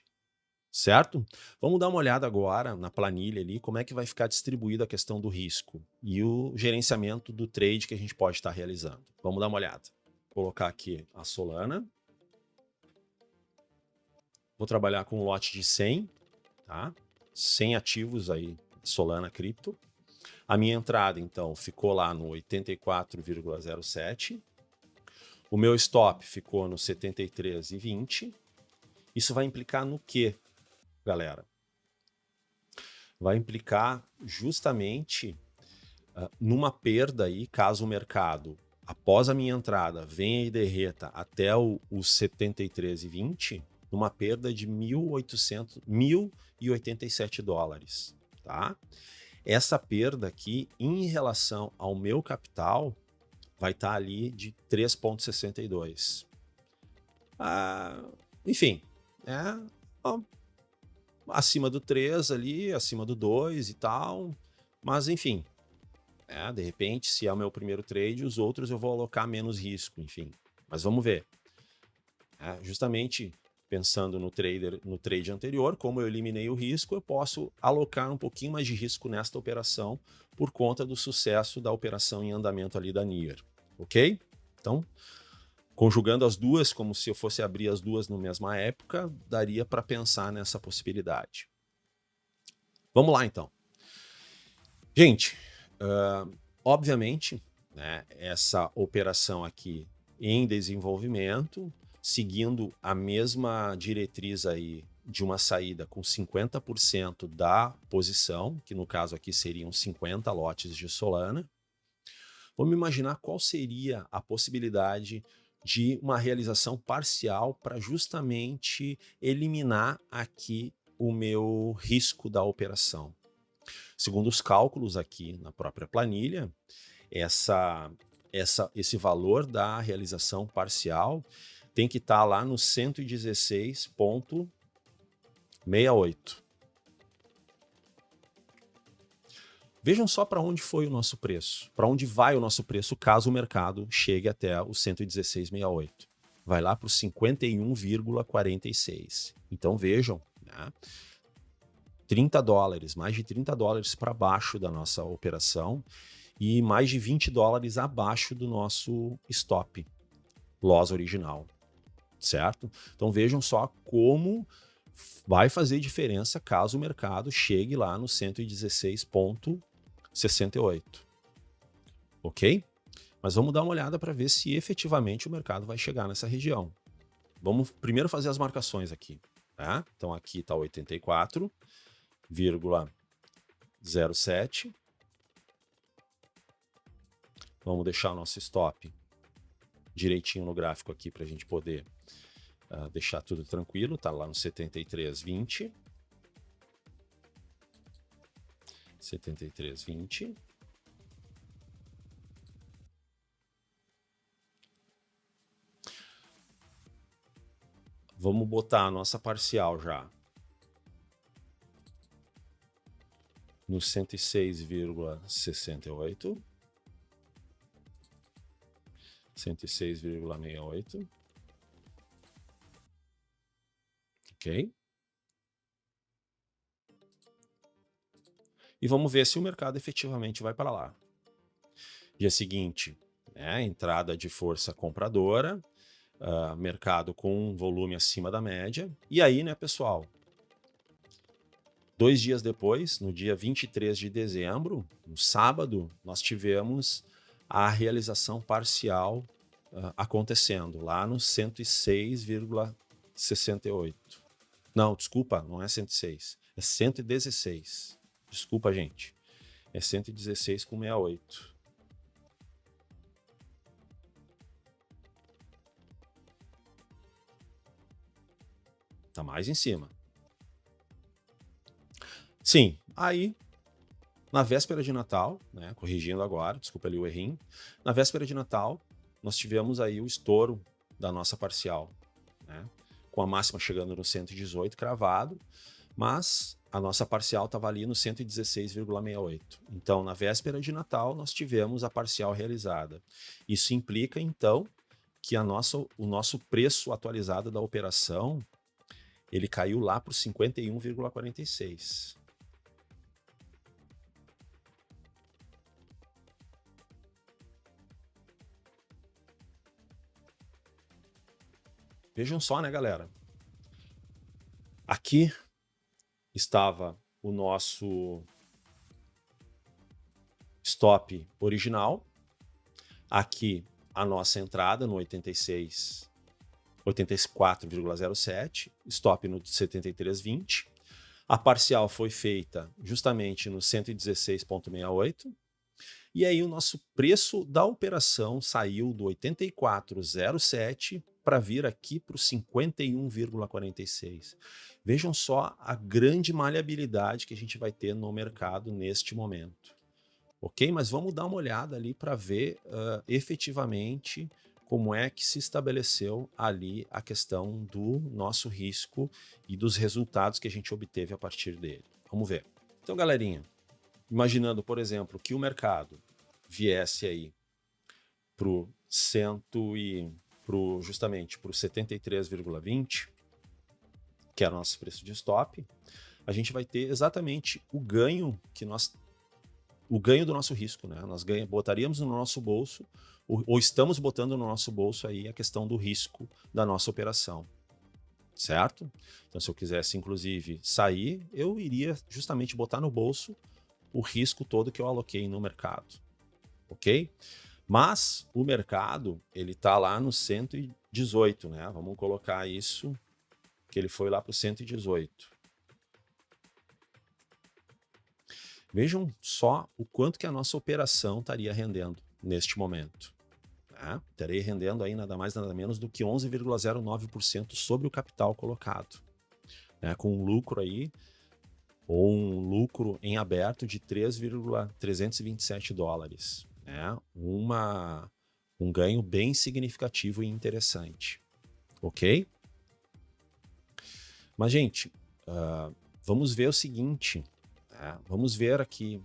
Speaker 1: certo? Vamos dar uma olhada agora na planilha ali, como é que vai ficar distribuída a questão do risco e o gerenciamento do trade que a gente pode estar realizando. Vamos dar uma olhada. Vou colocar aqui a Solana. Vou trabalhar com um lote de 100, tá? 100 ativos aí, Solana Cripto. A minha entrada, então, ficou lá no 84,07. O meu stop ficou no 73,20. Isso vai implicar no quê, galera? Vai implicar justamente numa perda aí, caso o mercado, após a minha entrada, venha e derreta até os 73,20, numa perda de 1.087 dólares, tá? Essa perda aqui, em relação ao meu capital, vai estar ali de 3,62. Enfim, acima do 3 ali, acima do 2 e tal, mas enfim, de repente, se é o meu primeiro trade, os outros eu vou alocar menos risco, enfim, mas vamos ver. Justamente pensando no trade anterior, como eu eliminei o risco, eu posso alocar um pouquinho mais de risco nesta operação por conta do sucesso da operação em andamento ali da NIR, ok? Então, conjugando as duas, como se eu fosse abrir as duas na mesma época, daria para pensar nessa possibilidade. Vamos lá, então. Gente, obviamente, né, essa operação aqui em desenvolvimento, seguindo a mesma diretriz aí de uma saída com 50% da posição, que no caso aqui seriam 50 lotes de Solana. Vamos imaginar qual seria a possibilidade de uma realização parcial para justamente eliminar aqui o meu risco da operação. Segundo os cálculos aqui na própria planilha, esse valor da realização parcial tem que estar lá no 116,68. Vejam só para onde foi o nosso preço, para onde vai o nosso preço caso o mercado chegue até o 116,68. Vai lá para os 51,46. Então vejam, né? 30 dólares, mais de 30 dólares para baixo da nossa operação e mais de 20 dólares abaixo do nosso stop loss original, certo? Então vejam só como vai fazer diferença caso o mercado chegue lá no 116,68, ok? Mas vamos dar uma olhada para ver se efetivamente o mercado vai chegar nessa região. Vamos primeiro fazer as marcações aqui, tá? Então aqui está 84,07. Vamos deixar o nosso stop direitinho no gráfico aqui para a gente poder deixar tudo tranquilo. Tá lá no 73,20. 73,20. Vamos botar a nossa parcial já no 106,68. 106,68. Ok? E vamos ver se o mercado efetivamente vai para lá. Dia seguinte, né, entrada de força compradora, mercado com um volume acima da média. E aí, né, pessoal? 2 dias depois, no dia 23 de dezembro, no sábado, nós tivemos a realização parcial acontecendo lá no 106,68. Não, desculpa, não é 106, é 116. Desculpa, gente. É 116,68. Tá mais em cima. Sim, aí na véspera de Natal, né, corrigindo agora, desculpa ali o errinho, na véspera de Natal nós tivemos aí o estouro da nossa parcial, né, com a máxima chegando no 118 cravado, mas a nossa parcial estava ali no 116,68. Então, na véspera de Natal, nós tivemos a parcial realizada. Isso implica, então, que o nosso preço atualizado da operação ele caiu lá para o 51,46. Vejam só, né, galera? Aqui estava o nosso stop original. Aqui a nossa entrada no 84,07, stop no 73,20. A parcial foi feita justamente no 116,68. E aí o nosso preço da operação saiu do 84,07 para vir aqui para o 51,46. Vejam só a grande maleabilidade que a gente vai ter no mercado neste momento. Ok? Mas vamos dar uma olhada ali para ver efetivamente como é que se estabeleceu ali a questão do nosso risco e dos resultados que a gente obteve a partir dele. Vamos ver. Então, galerinha, imaginando, por exemplo, que o mercado viesse aí justamente para o 73,20, que é o nosso preço de stop, a gente vai ter exatamente o ganho do nosso risco, né? Nós botaríamos no nosso bolso, ou estamos botando no nosso bolso aí a questão do risco da nossa operação, certo? Então, se eu quisesse, inclusive, sair, eu iria justamente botar no bolso o risco todo que eu aloquei no mercado, ok? Mas o mercado, ele tá lá no 118, né? Vamos colocar isso, que ele foi lá para o 118. Vejam só o quanto que a nossa operação estaria rendendo neste momento. Né? Estaria rendendo aí nada mais nada menos do que 11,09% sobre o capital colocado. Né? Com um lucro aí, ou um lucro em aberto de 3,327 dólares. Né? Um ganho bem significativo e interessante. Ok? Mas, gente, vamos ver o seguinte. Vamos ver aqui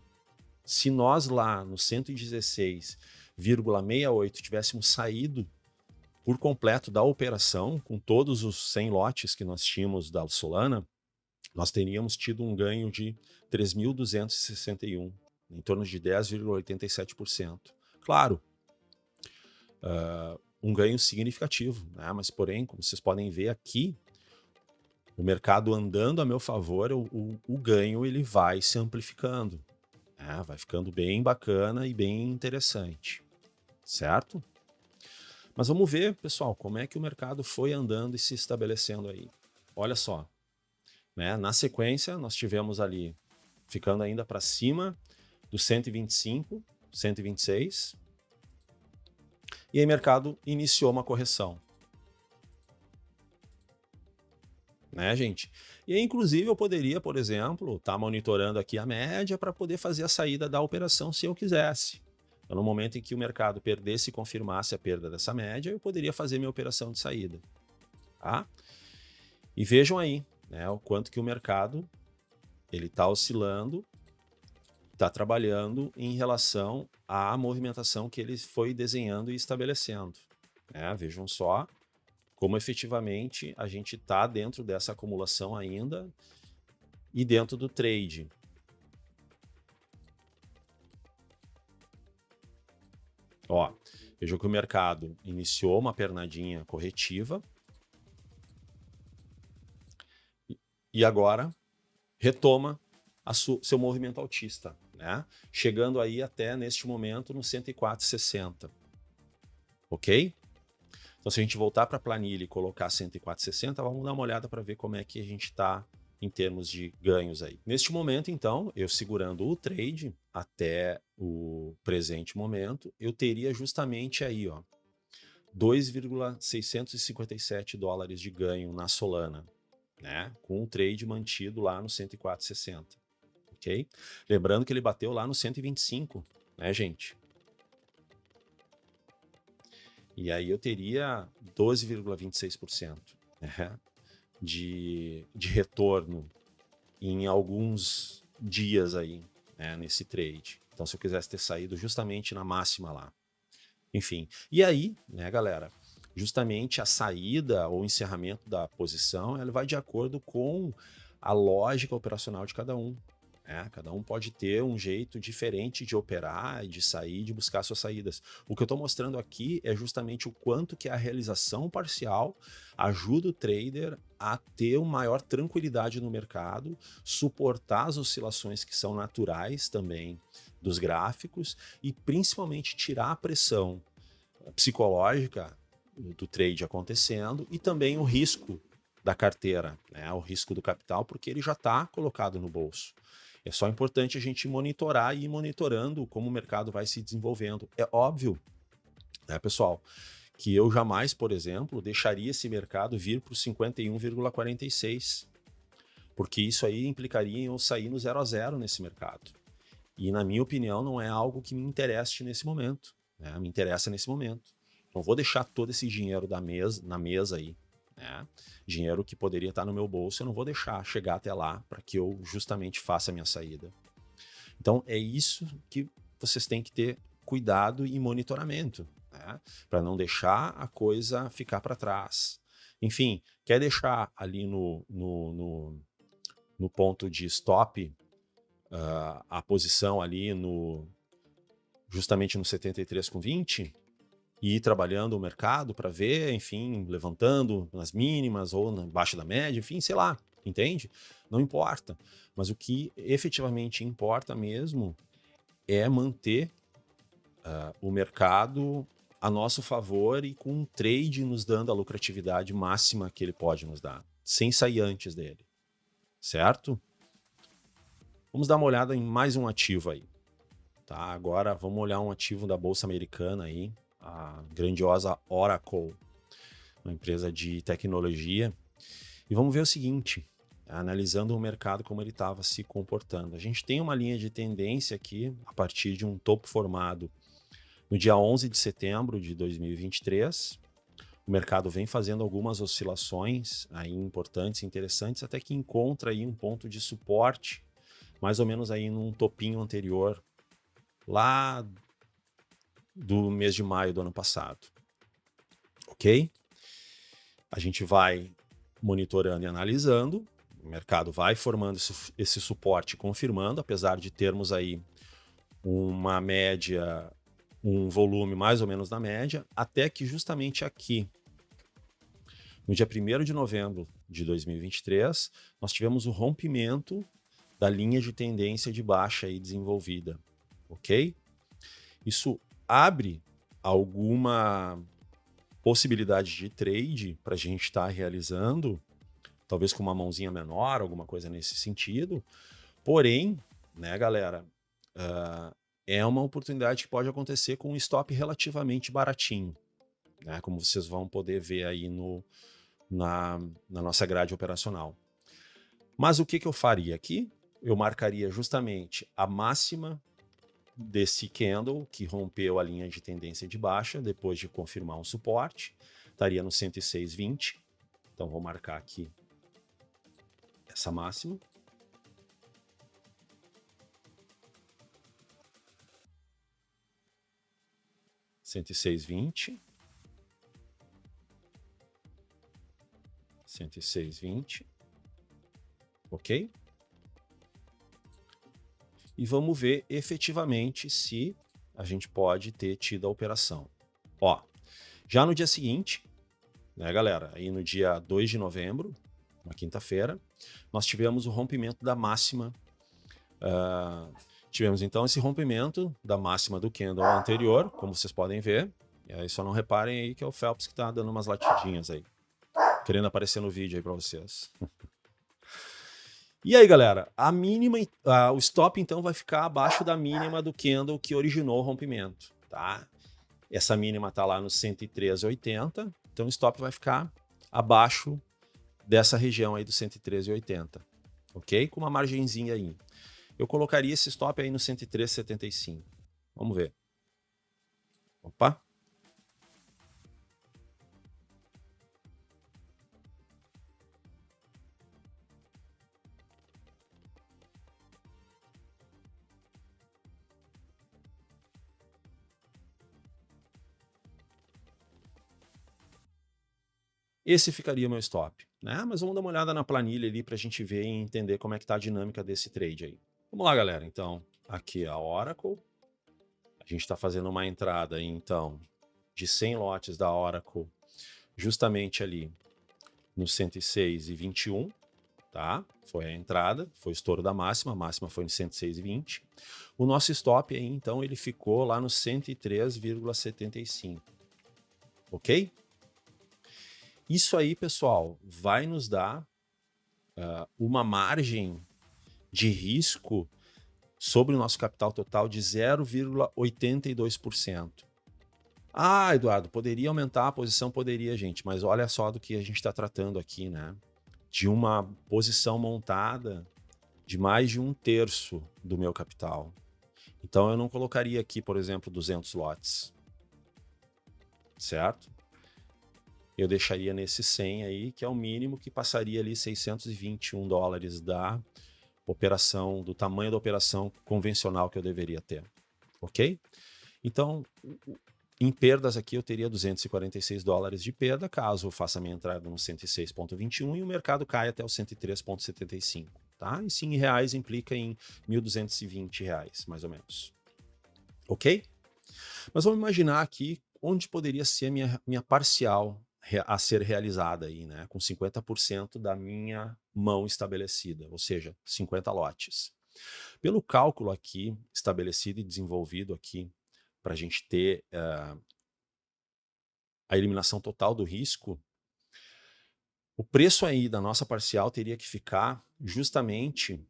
Speaker 1: Se nós lá no 116,68 tivéssemos saído por completo da operação, com todos os 100 lotes que nós tínhamos da Solana, nós teríamos tido um ganho de 3.261, em torno de 10,87%. Claro, um ganho significativo, né? Mas porém, como vocês podem ver aqui, o mercado andando a meu favor, o ganho ele vai se amplificando, né? Vai ficando bem bacana e bem interessante, certo? Mas vamos ver, pessoal, como é que o mercado foi andando e se estabelecendo aí. Olha só, né? Na sequência, nós tivemos ali, ficando ainda para cima do 125, 126, e aí o mercado iniciou uma correção. Né, gente? E aí, inclusive, eu poderia, por exemplo, estar monitorando aqui a média para poder fazer a saída da operação se eu quisesse. Então, no momento em que o mercado perdesse e confirmasse a perda dessa média, eu poderia fazer minha operação de saída. Tá? E vejam aí, né, o quanto que o mercado ele está oscilando, está trabalhando em relação à movimentação que ele foi desenhando e estabelecendo. Né? Vejam só como efetivamente a gente está dentro dessa acumulação ainda e dentro do trade. Ó, veja que o mercado iniciou uma pernadinha corretiva e agora retoma seu movimento altista, né? Chegando aí até neste momento no 104,60. Ok? Então, se a gente voltar para a planilha e colocar 104,60, vamos dar uma olhada para ver como é que a gente está em termos de ganhos aí. Neste momento, então, eu segurando o trade até o presente momento, eu teria justamente aí, ó, 2,657 dólares de ganho na Solana, né? Com o trade mantido lá no 104,60, ok? Lembrando que ele bateu lá no 125, né, gente? E aí eu teria 12,26%, né, de retorno em alguns dias aí, né, nesse trade. Então, se eu quisesse ter saído justamente na máxima lá. Enfim, e aí, né, galera, justamente a saída ou encerramento da posição, ela vai de acordo com a lógica operacional de cada um. Cada um pode ter um jeito diferente de operar, de sair, de buscar suas saídas. O que eu estou mostrando aqui é justamente o quanto que a realização parcial ajuda o trader a ter uma maior tranquilidade no mercado, suportar as oscilações que são naturais também dos gráficos e principalmente tirar a pressão psicológica do trade acontecendo e também o risco da carteira, né? O risco do capital, porque ele já está colocado no bolso. É só importante a gente monitorar e ir monitorando como o mercado vai se desenvolvendo. É óbvio, né, pessoal, que eu jamais, por exemplo, deixaria esse mercado vir para o 51,46, porque isso aí implicaria em eu sair no 0 a 0 nesse mercado. E, na minha opinião, não é algo que me interesse nesse momento, né? Me interessa nesse momento. Não vou deixar todo esse dinheiro na mesa aí, né? Dinheiro que poderia estar no meu bolso, eu não vou deixar chegar até lá para que eu justamente faça a minha saída. Então é isso que vocês têm que ter cuidado e monitoramento, né? Para não deixar a coisa ficar para trás. Enfim, quer deixar ali no ponto de stop a posição ali justamente no 73,20 e ir trabalhando o mercado para ver, enfim, levantando nas mínimas ou na baixa da média, enfim, sei lá, entende? Não importa. Mas o que efetivamente importa mesmo é manter o mercado a nosso favor e com um trade nos dando a lucratividade máxima que ele pode nos dar, sem sair antes dele, certo? Vamos dar uma olhada em mais um ativo aí. Tá, agora vamos olhar um ativo da Bolsa Americana aí, a grandiosa Oracle, uma empresa de tecnologia. E vamos ver o seguinte, analisando o mercado como ele estava se comportando. A gente tem uma linha de tendência aqui, a partir de um topo formado no dia 11 de setembro de 2023. O mercado vem fazendo algumas oscilações aí importantes e interessantes, até que encontra aí um ponto de suporte, mais ou menos aí num topinho anterior lá do mês de maio do ano passado, ok? A gente vai monitorando e analisando, o mercado vai formando esse suporte, confirmando, apesar de termos aí uma média, um volume mais ou menos na média, até que justamente aqui, no dia 1º de novembro de 2023, nós tivemos o rompimento da linha de tendência de baixa aí desenvolvida, ok? Isso abre alguma possibilidade de trade para a gente estar realizando, talvez com uma mãozinha menor, alguma coisa nesse sentido. Porém, né, galera, é uma oportunidade que pode acontecer com um stop relativamente baratinho, né, como vocês vão poder ver aí na nossa grade operacional. Mas o que eu faria aqui? Eu marcaria justamente a máxima desse candle que rompeu a linha de tendência de baixa depois de confirmar um suporte, estaria no 106,20. Então vou marcar aqui essa máxima. $106,20. 106,20. Ok? E vamos ver efetivamente se a gente pode ter tido a operação. Ó, já no dia seguinte, né, galera, aí no dia 2 de novembro, uma quinta-feira, nós tivemos o rompimento da máxima. Tivemos então esse rompimento da máxima do candle anterior, como vocês podem ver. E aí só não reparem aí que é o Phelps que está dando umas latidinhas aí, querendo aparecer no vídeo aí para vocês. E aí, galera, a mínima, o stop então vai ficar abaixo da mínima do candle que originou o rompimento, tá? Essa mínima tá lá no 113,80, então o stop vai ficar abaixo dessa região aí do 113,80, ok? Com uma margenzinha aí. Eu colocaria esse stop aí no 103,75. Vamos ver. Opa! Esse ficaria o meu stop, né? Mas vamos dar uma olhada na planilha ali para a gente ver e entender como é que tá a dinâmica desse trade aí. Vamos lá, galera. Então, aqui é a Oracle. A gente está fazendo uma entrada aí, então, de 100 lotes da Oracle, justamente ali no 106,21, tá? Foi a entrada, foi o estouro da máxima, a máxima foi no 106,20. O nosso stop aí, então, ele ficou lá no 103,75, ok? Isso aí, pessoal, vai nos dar uma margem de risco sobre o nosso capital total de 0,82%. Ah, Eduardo, poderia aumentar a posição? Poderia, gente, mas olha só do que a gente está tratando aqui, né? De uma posição montada de mais de 1/3 do meu capital. Então eu não colocaria aqui, por exemplo, 200 lotes, certo? Eu deixaria nesse 100 aí, que é o mínimo, que passaria ali $621 da operação, do tamanho da operação convencional que eu deveria ter, ok? Então, em perdas aqui eu teria $246 de perda, caso eu faça a minha entrada no 106,21 e o mercado caia até o 103,75, tá? E sim, em reais implica em R$1.220, mais ou menos, ok? Mas vamos imaginar aqui onde poderia ser a minha parcial a ser realizada aí, né? Com 50% da minha mão estabelecida, ou seja, 50 lotes. Pelo cálculo aqui, estabelecido e desenvolvido aqui, para a gente ter a eliminação total do risco, o preço aí da nossa parcial teria que ficar justamente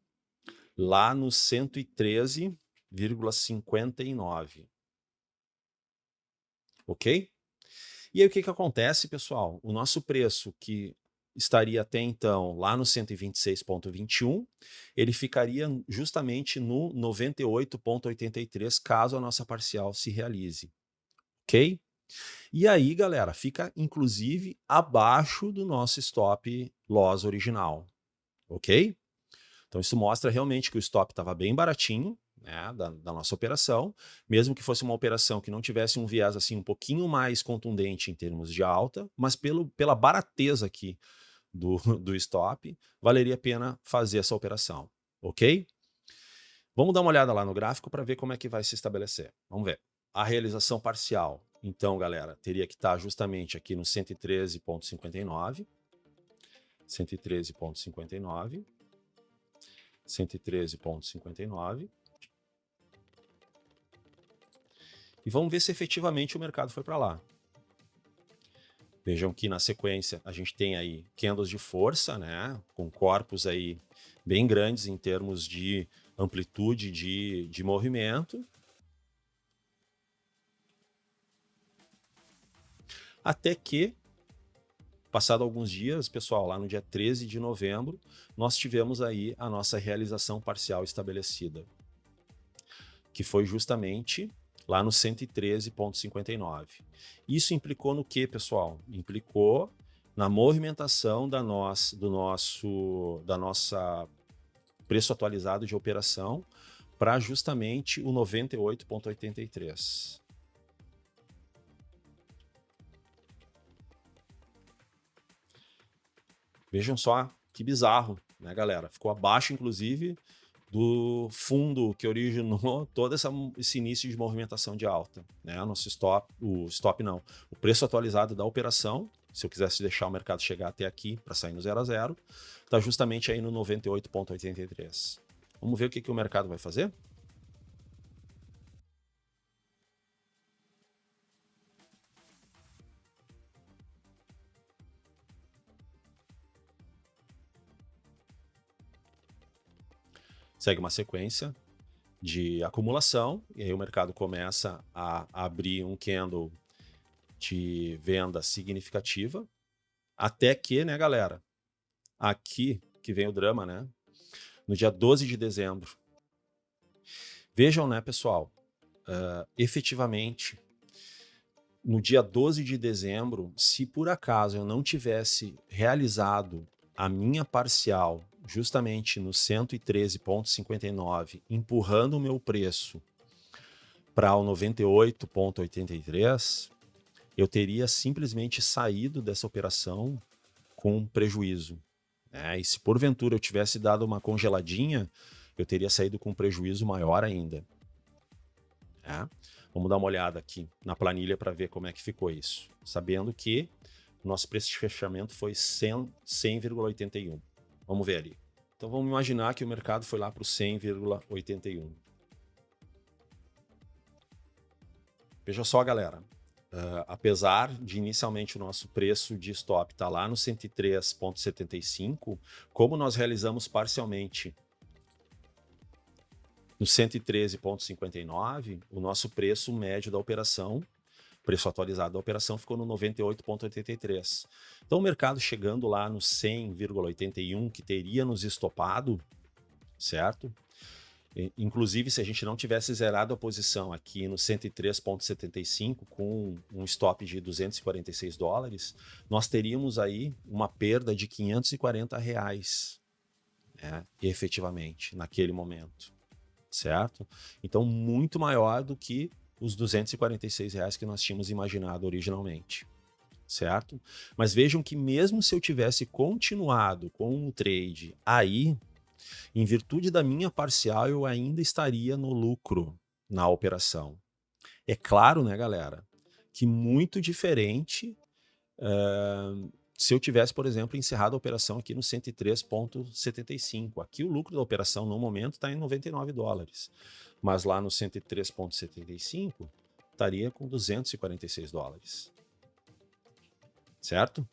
Speaker 1: lá no 113,59. Ok? E aí o que acontece, pessoal? O nosso preço, que estaria até então lá no 126,21, ele ficaria justamente no 98,83 caso a nossa parcial se realize, ok? E aí, galera, fica inclusive abaixo do nosso stop loss original, ok? Então isso mostra realmente que o stop estava bem baratinho, né, da nossa operação, mesmo que fosse uma operação que não tivesse um viés assim um pouquinho mais contundente em termos de alta, mas pela barateza aqui do stop, valeria a pena fazer essa operação, ok? Vamos dar uma olhada lá no gráfico para ver como é que vai se estabelecer. Vamos ver. A realização parcial, então, galera, teria que estar justamente aqui no 113,59, 113,59, 113,59. E vamos ver se efetivamente o mercado foi para lá. Vejam que na sequência a gente tem aí candles de força, né, com corpos aí bem grandes em termos de amplitude de movimento. Até que, passado alguns dias, pessoal, lá no dia 13 de novembro, nós tivemos aí a nossa realização parcial estabelecida, que foi justamente lá no 113,59. Isso implicou no que, pessoal? Implicou na movimentação da nossa preço atualizado de operação para justamente o 98,83. Vejam só que bizarro, né, galera? Ficou abaixo, inclusive, do fundo que originou todo esse início de movimentação de alta, né? O preço atualizado da operação, se eu quisesse deixar o mercado chegar até aqui para sair no 0 a 0, está justamente aí no 98,83. Vamos ver o que o mercado vai fazer? Segue uma sequência de acumulação, e aí o mercado começa a abrir um candle de venda significativa, até que, né, galera, aqui que vem o drama, né, no dia 12 de dezembro. Vejam, né, pessoal, efetivamente, no dia 12 de dezembro, se por acaso eu não tivesse realizado a minha parcial justamente no 113,59, empurrando o meu preço para o 98,83, eu teria simplesmente saído dessa operação com prejuízo, né? E se porventura eu tivesse dado uma congeladinha, eu teria saído com prejuízo maior ainda, né? Vamos dar uma olhada aqui na planilha para ver como é que ficou isso, sabendo que o nosso preço de fechamento foi 100,81. Vamos ver ali. Então vamos imaginar que o mercado foi lá para o 100,81. Veja só, galera. Apesar de inicialmente o nosso preço de stop estar lá no 103,75, como nós realizamos parcialmente no 113,59, o nosso preço médio da operação, preço atualizado da operação, ficou no 98,83. Então o mercado chegando lá no 100,81, que teria nos estopado, certo? Inclusive, se a gente não tivesse zerado a posição aqui no 103,75 com um stop de $246, nós teríamos aí uma perda de R$540, né, efetivamente, naquele momento, certo? Então, muito maior do que os R$246 que nós tínhamos imaginado originalmente, certo? Mas vejam que mesmo se eu tivesse continuado com o trade aí, em virtude da minha parcial, eu ainda estaria no lucro na operação. É claro, né, galera, que muito diferente se eu tivesse, por exemplo, encerrado a operação aqui no 103,75. Aqui o lucro da operação no momento está em $99, mas lá no 103,75 estaria com $246, certo?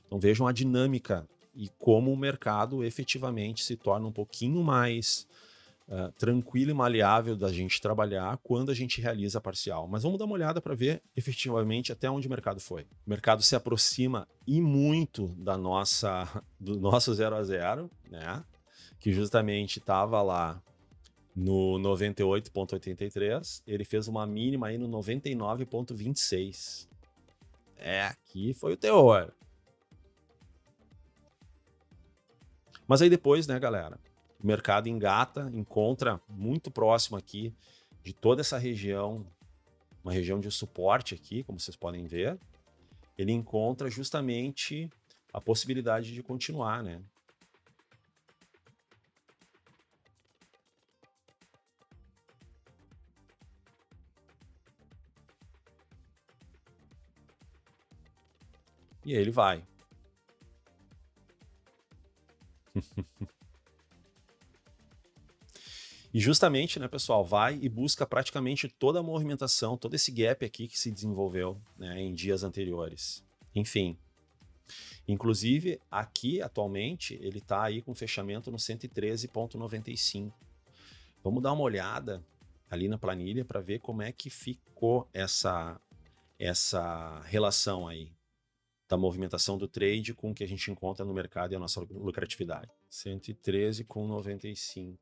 Speaker 1: Então vejam a dinâmica e como o mercado efetivamente se torna um pouquinho mais tranquilo e maleável da gente trabalhar quando a gente realiza a parcial. Mas vamos dar uma olhada para ver efetivamente até onde o mercado foi. O mercado se aproxima e muito do nosso 0 a 0, né? Que justamente estava lá no 98,83. Ele fez uma mínima aí no 99,26. Aqui foi o teor. Mas aí depois, né, galera, o mercado engata, encontra muito próximo aqui de toda essa região, uma região de suporte aqui, como vocês podem ver, ele encontra justamente a possibilidade de continuar, né? E aí ele vai. E justamente, né, pessoal, vai e busca praticamente toda a movimentação, todo esse gap aqui que se desenvolveu, né, em dias anteriores. Enfim, inclusive aqui atualmente ele está aí com fechamento no 113,95. Vamos dar uma olhada ali na planilha para ver como é que ficou essa relação aí da movimentação do trade com o que a gente encontra no mercado e a nossa lucratividade. 113,95.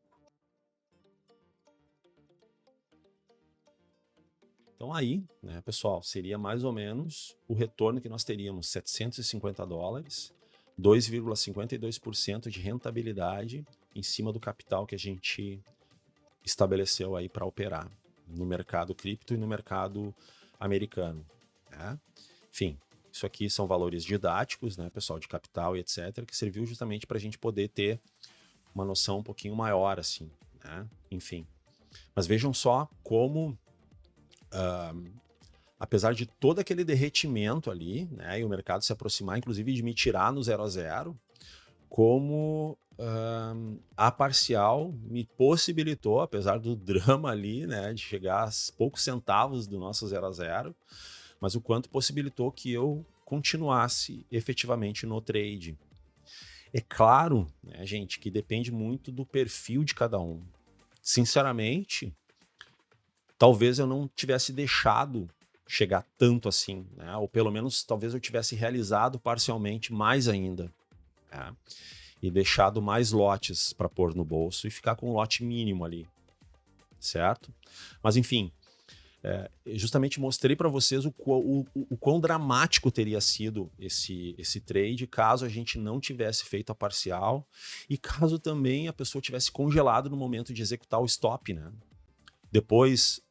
Speaker 1: Então aí, né, pessoal, seria mais ou menos o retorno que nós teríamos, $750, 2,52% de rentabilidade em cima do capital que a gente estabeleceu aí para operar no mercado cripto e no mercado americano, né? Enfim, isso aqui são valores didáticos, né, pessoal, de capital e etc, que serviu justamente para a gente poder ter uma noção um pouquinho maior, assim, né? Enfim, mas vejam só como apesar de todo aquele derretimento ali, né, e o mercado se aproximar, inclusive de me tirar no 0 a 0, como a parcial me possibilitou, apesar do drama ali, né, de chegar a poucos centavos do nosso 0 a 0, mas o quanto possibilitou que eu continuasse efetivamente no trade. É claro, né, gente, que depende muito do perfil de cada um. Sinceramente, talvez eu não tivesse deixado chegar tanto assim, né? Ou pelo menos talvez eu tivesse realizado parcialmente mais ainda, né? E deixado mais lotes para pôr no bolso e ficar com um lote mínimo ali, certo? Mas enfim, justamente mostrei para vocês o quão dramático teria sido esse trade caso a gente não tivesse feito a parcial e caso também a pessoa tivesse congelado no momento de executar o stop, né? Depois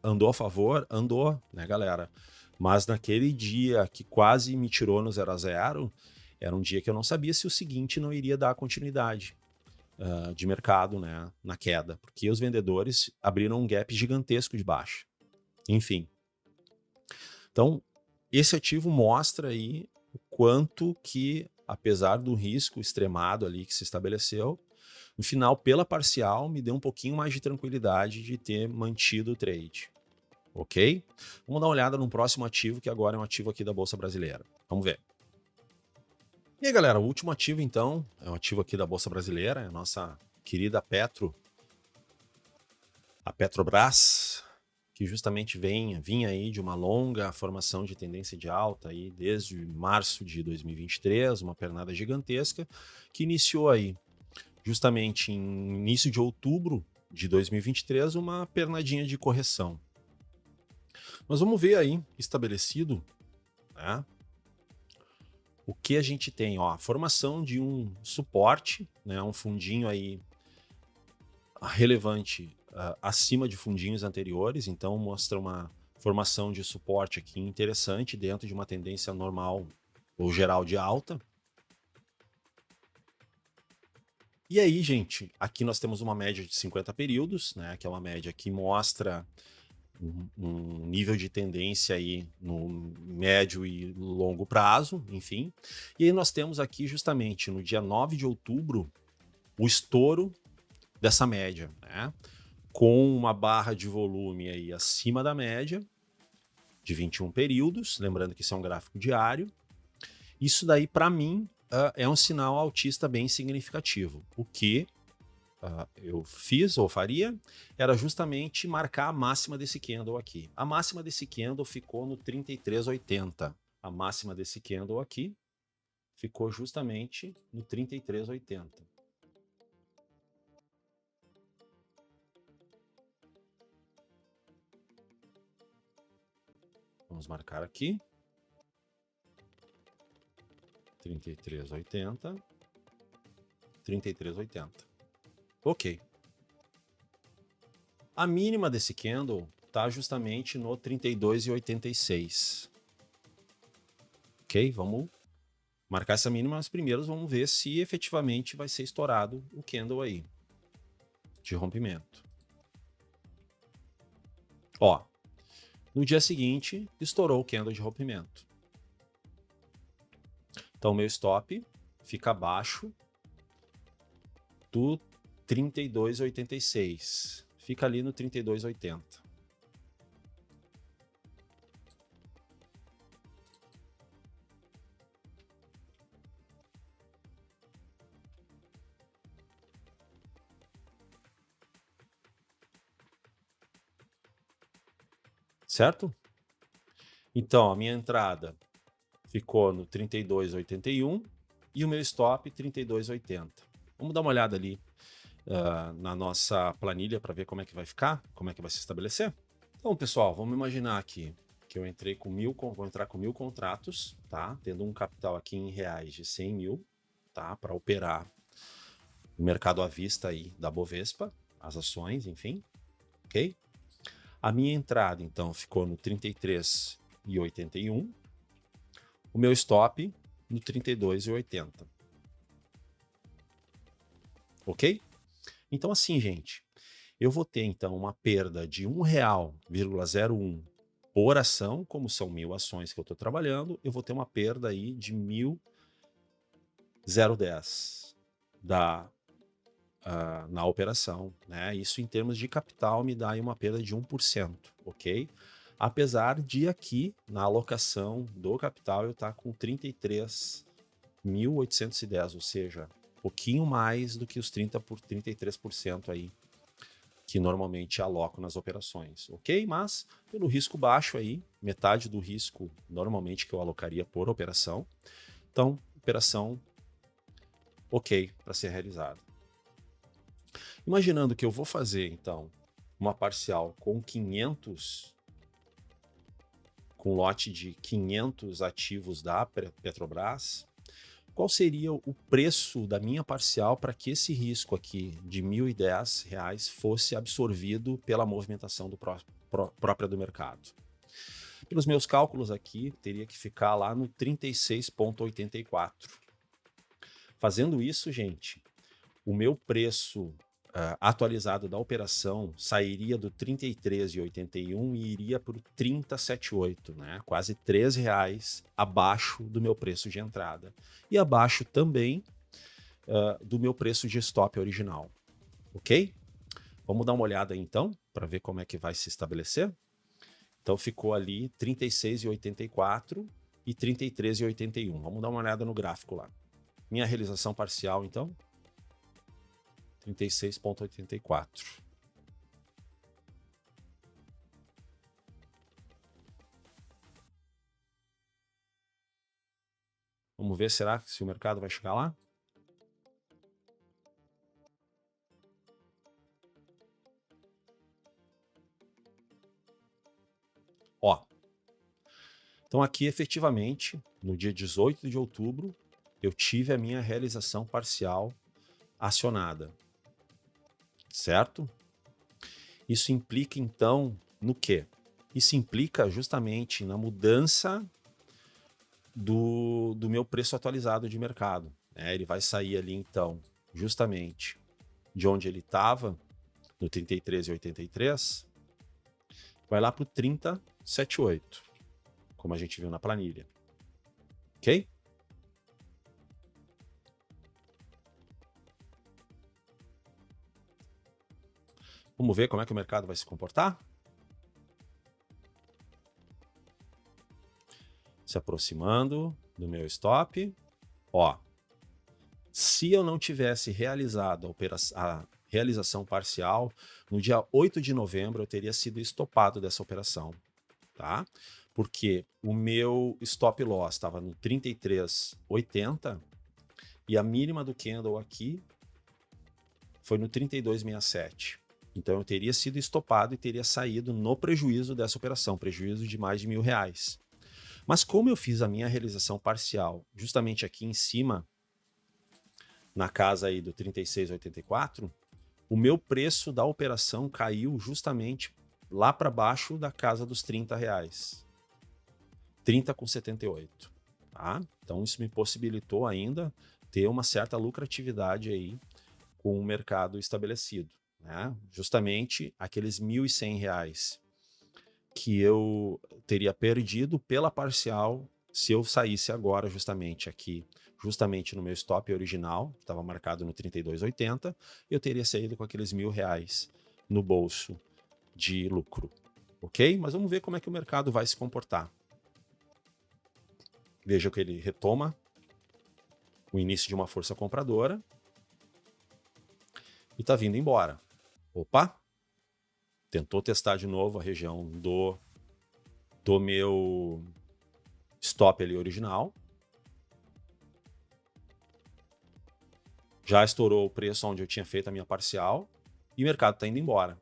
Speaker 1: andou a favor, andou, né, galera? Mas naquele dia que quase me tirou no 0 a 0, era um dia que eu não sabia se o seguinte não iria dar continuidade de mercado, né, na queda, porque os vendedores abriram um gap gigantesco de baixa. Enfim. Então, esse ativo mostra aí o quanto que, apesar do risco extremado ali que se estabeleceu, no final, pela parcial, me deu um pouquinho mais de tranquilidade de ter mantido o trade. Ok? Vamos dar uma olhada no próximo ativo, que agora é um ativo aqui da Bolsa Brasileira. Vamos ver. E aí, galera, o último ativo, então, é um ativo aqui da Bolsa Brasileira, é a nossa querida a Petrobras, que justamente vinha aí de uma longa formação de tendência de alta aí desde março de 2023, uma pernada gigantesca, que iniciou aí justamente em início de outubro de 2023, uma pernadinha de correção. Mas vamos ver aí, estabelecido, né, o que a gente tem, ó, a formação de um suporte, né, um fundinho aí relevante acima de fundinhos anteriores, então mostra uma formação de suporte aqui interessante dentro de uma tendência normal ou geral de alta. E aí, gente, aqui nós temos uma média de 50 períodos, né, que é uma média que mostra um nível de tendência aí no médio e longo prazo, enfim. E aí nós temos aqui justamente no dia 9 de outubro o estouro dessa média, né? Com uma barra de volume aí acima da média de 21 períodos, lembrando que isso é um gráfico diário. Isso daí, para mim, é um sinal altista bem significativo. O que eu fiz ou faria era justamente marcar a máxima desse candle aqui. A máxima desse candle ficou no 33,80. A máxima desse candle aqui ficou justamente no 33,80. Vamos marcar aqui. 33,80. 33,80. Ok. A mínima desse candle está justamente no 32,86. Ok? Vamos marcar essa mínima, mas primeiro vamos ver se efetivamente vai ser estourado o candle aí de rompimento. Ó, no dia seguinte estourou o candle de rompimento. Então meu stop fica abaixo do 32,86. Fica ali no 32,80. Certo? Então, a minha entrada ficou no 32,81 e o meu stop 32,80. Vamos dar uma olhada ali na nossa planilha para ver como é que vai ficar, como é que vai se estabelecer. Então, pessoal, vamos imaginar aqui que eu entrei com vou entrar com 1.000 contratos, tá? Tendo um capital aqui em reais de 100 mil, tá? Para operar no mercado à vista aí da Bovespa, as ações, enfim, ok? A minha entrada, então, ficou no 33,81. O meu stop no 32,80. Ok? Então, assim, gente, eu vou ter, então, uma perda de R$1,01 por ação, como são 1.000 ações que eu estou trabalhando, eu vou ter uma perda aí de 1.010 na operação, né? Isso em termos de capital me dá aí uma perda de 1%, ok? Apesar de aqui, na alocação do capital, eu estar com 33.810, ou seja, um pouquinho mais do que os 33% aí que normalmente aloco nas operações, ok? Mas pelo risco baixo aí, metade do risco normalmente que eu alocaria por operação. Então, operação ok para ser realizada. Imaginando que eu vou fazer, então, uma parcial com 500, com lote de 500 ativos da Petrobras, qual seria o preço da minha parcial para que esse risco aqui de R$1.010 fosse absorvido pela movimentação própria do mercado? Pelos meus cálculos aqui, teria que ficar lá no 36,84. Fazendo isso, gente, o meu preço atualizado da operação sairia do 33,81 e iria para o 30,78, né? Quase R$3 abaixo do meu preço de entrada. E abaixo também do meu preço de stop original. Ok? Vamos dar uma olhada aí, então, para ver como é que vai se estabelecer. Então ficou ali 36,84 e 33,81. Vamos dar uma olhada no gráfico lá. Minha realização parcial, então, 36,84. Vamos ver, será se o mercado vai chegar lá? Ó, então aqui efetivamente, no dia 18 de outubro, eu tive a minha realização parcial acionada, certo? Isso implica então no quê? Isso implica justamente na mudança do meu preço atualizado de mercado, né? Ele vai sair ali então justamente de onde ele estava, no 33,83, vai lá para o 30,78, como a gente viu na planilha. Ok? Vamos ver como é que o mercado vai se comportar? Se aproximando do meu stop. Ó, se eu não tivesse realizado a realização parcial, no dia 8 de novembro eu teria sido estopado dessa operação, tá? Porque o meu stop loss estava no 33,80 e a mínima do candle aqui foi no 32,67. Então eu teria sido estopado e teria saído no prejuízo dessa operação, prejuízo de mais de R$1.000. Mas como eu fiz a minha realização parcial justamente aqui em cima, na casa aí do 36,84, o meu preço da operação caiu justamente lá para baixo da casa dos R$30. 30,78, tá? Então isso me possibilitou ainda ter uma certa lucratividade aí com o mercado estabelecido, né? Justamente aqueles R$1.100 que eu teria perdido pela parcial se eu saísse agora justamente aqui, justamente no meu stop original, que estava marcado no 32,80, eu teria saído com aqueles R$1.000 no bolso de lucro, ok? Mas vamos ver como é que o mercado vai se comportar. Veja que ele retoma o início de uma força compradora e está vindo embora. Opa! Tentou testar de novo a região do meu stop ali original. Já estourou o preço onde eu tinha feito a minha parcial e o mercado está indo embora.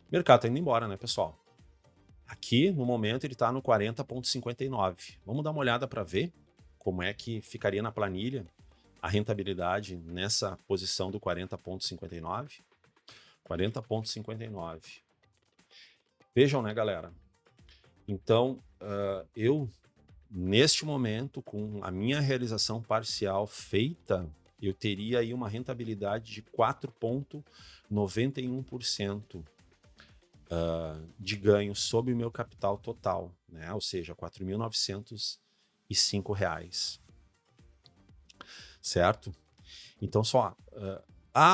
Speaker 1: O mercado está indo embora, né, pessoal? Aqui, no momento, ele está no 40,59. Vamos dar uma olhada para ver como é que ficaria na planilha a rentabilidade nessa posição do 40,59. 40,59. Vejam, né, galera? Então, eu, neste momento, com a minha realização parcial feita, eu teria aí uma rentabilidade de 4,91%. De ganho sobre o meu capital total, né? Ou seja, R$4.905, certo? Então só,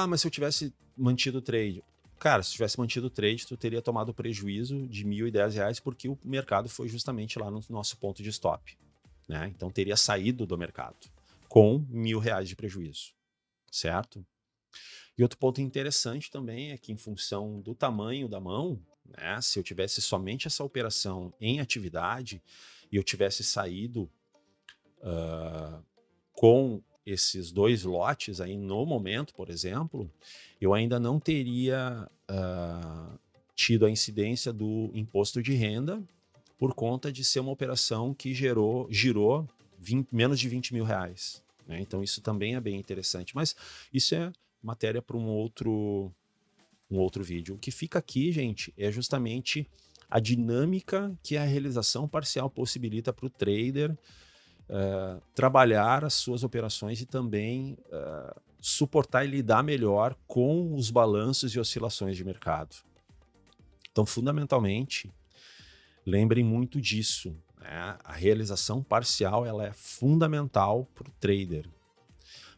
Speaker 1: mas se eu tivesse mantido o trade, cara, se tivesse mantido o trade, tu teria tomado prejuízo de R$1.010 porque o mercado foi justamente lá no nosso ponto de stop, né? Então teria saído do mercado com R$1.000 de prejuízo, certo? E outro ponto interessante também é que, em função do tamanho da mão, né, se eu tivesse somente essa operação em atividade e eu tivesse saído com esses 2 lotes aí no momento, por exemplo, eu ainda não teria tido a incidência do imposto de renda por conta de ser uma operação que girou menos de R$20.000. Né? Então isso também é bem interessante, mas isso é matéria para um outro vídeo. O que fica aqui, gente, é justamente a dinâmica que a realização parcial possibilita para o trader trabalhar as suas operações e também suportar e lidar melhor com os balanços e oscilações de mercado. Então, fundamentalmente, lembrem muito disso. Né? A realização parcial ela é fundamental para o trader,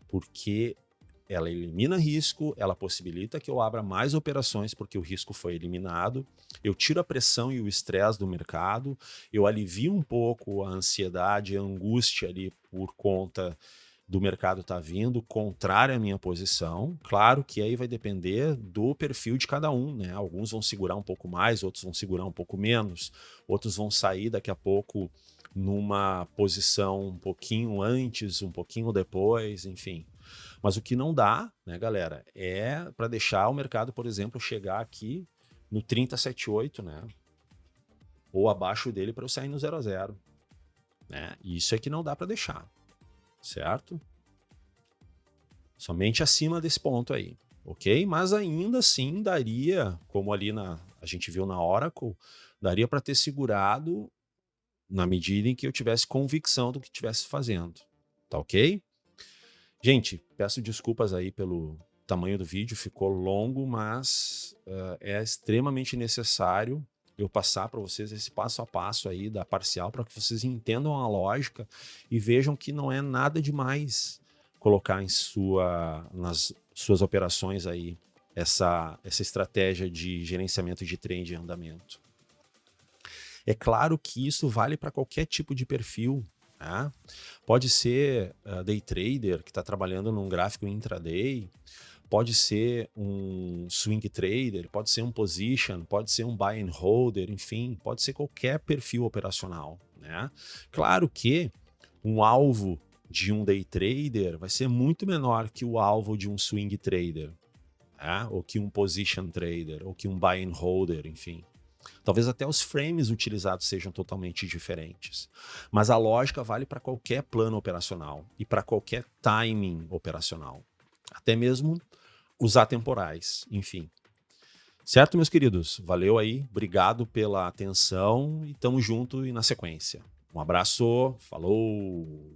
Speaker 1: porque ela elimina risco, ela possibilita que eu abra mais operações porque o risco foi eliminado, eu tiro a pressão e o estresse do mercado, eu alivio um pouco a ansiedade, a angústia ali por conta do mercado estar vindo, contrário à minha posição. Claro que aí vai depender do perfil de cada um, né? Alguns vão segurar um pouco mais, outros vão segurar um pouco menos, outros vão sair daqui a pouco numa posição um pouquinho antes, um pouquinho depois, enfim. Mas o que não dá, né, galera, é para deixar o mercado, por exemplo, chegar aqui no 30,78, né? Ou abaixo dele para eu sair no 0 a 0. Né? Isso é que não dá para deixar, certo? Somente acima desse ponto aí, ok? Mas ainda assim daria, como ali a gente viu na Oracle, daria para ter segurado na medida em que eu tivesse convicção do que estivesse fazendo, tá ok? Gente, peço desculpas aí pelo tamanho do vídeo, ficou longo, mas é extremamente necessário eu passar para vocês esse passo a passo aí da parcial para que vocês entendam a lógica e vejam que não é nada demais colocar nas suas operações aí essa estratégia de gerenciamento de trend em andamento. É claro que isso vale para qualquer tipo de perfil. Né? Pode ser day trader que está trabalhando num gráfico intraday, pode ser um swing trader, pode ser um position, pode ser um buy and holder, enfim, pode ser qualquer perfil operacional. Né? Claro que um alvo de um day trader vai ser muito menor que o alvo de um swing trader, né? Ou que um position trader, ou que um buy and holder, enfim. Talvez até os frames utilizados sejam totalmente diferentes. Mas a lógica vale para qualquer plano operacional e para qualquer timing operacional. Até mesmo os atemporais, enfim. Certo, meus queridos? Valeu aí, obrigado pela atenção e tamo junto e na sequência. Um abraço, falou!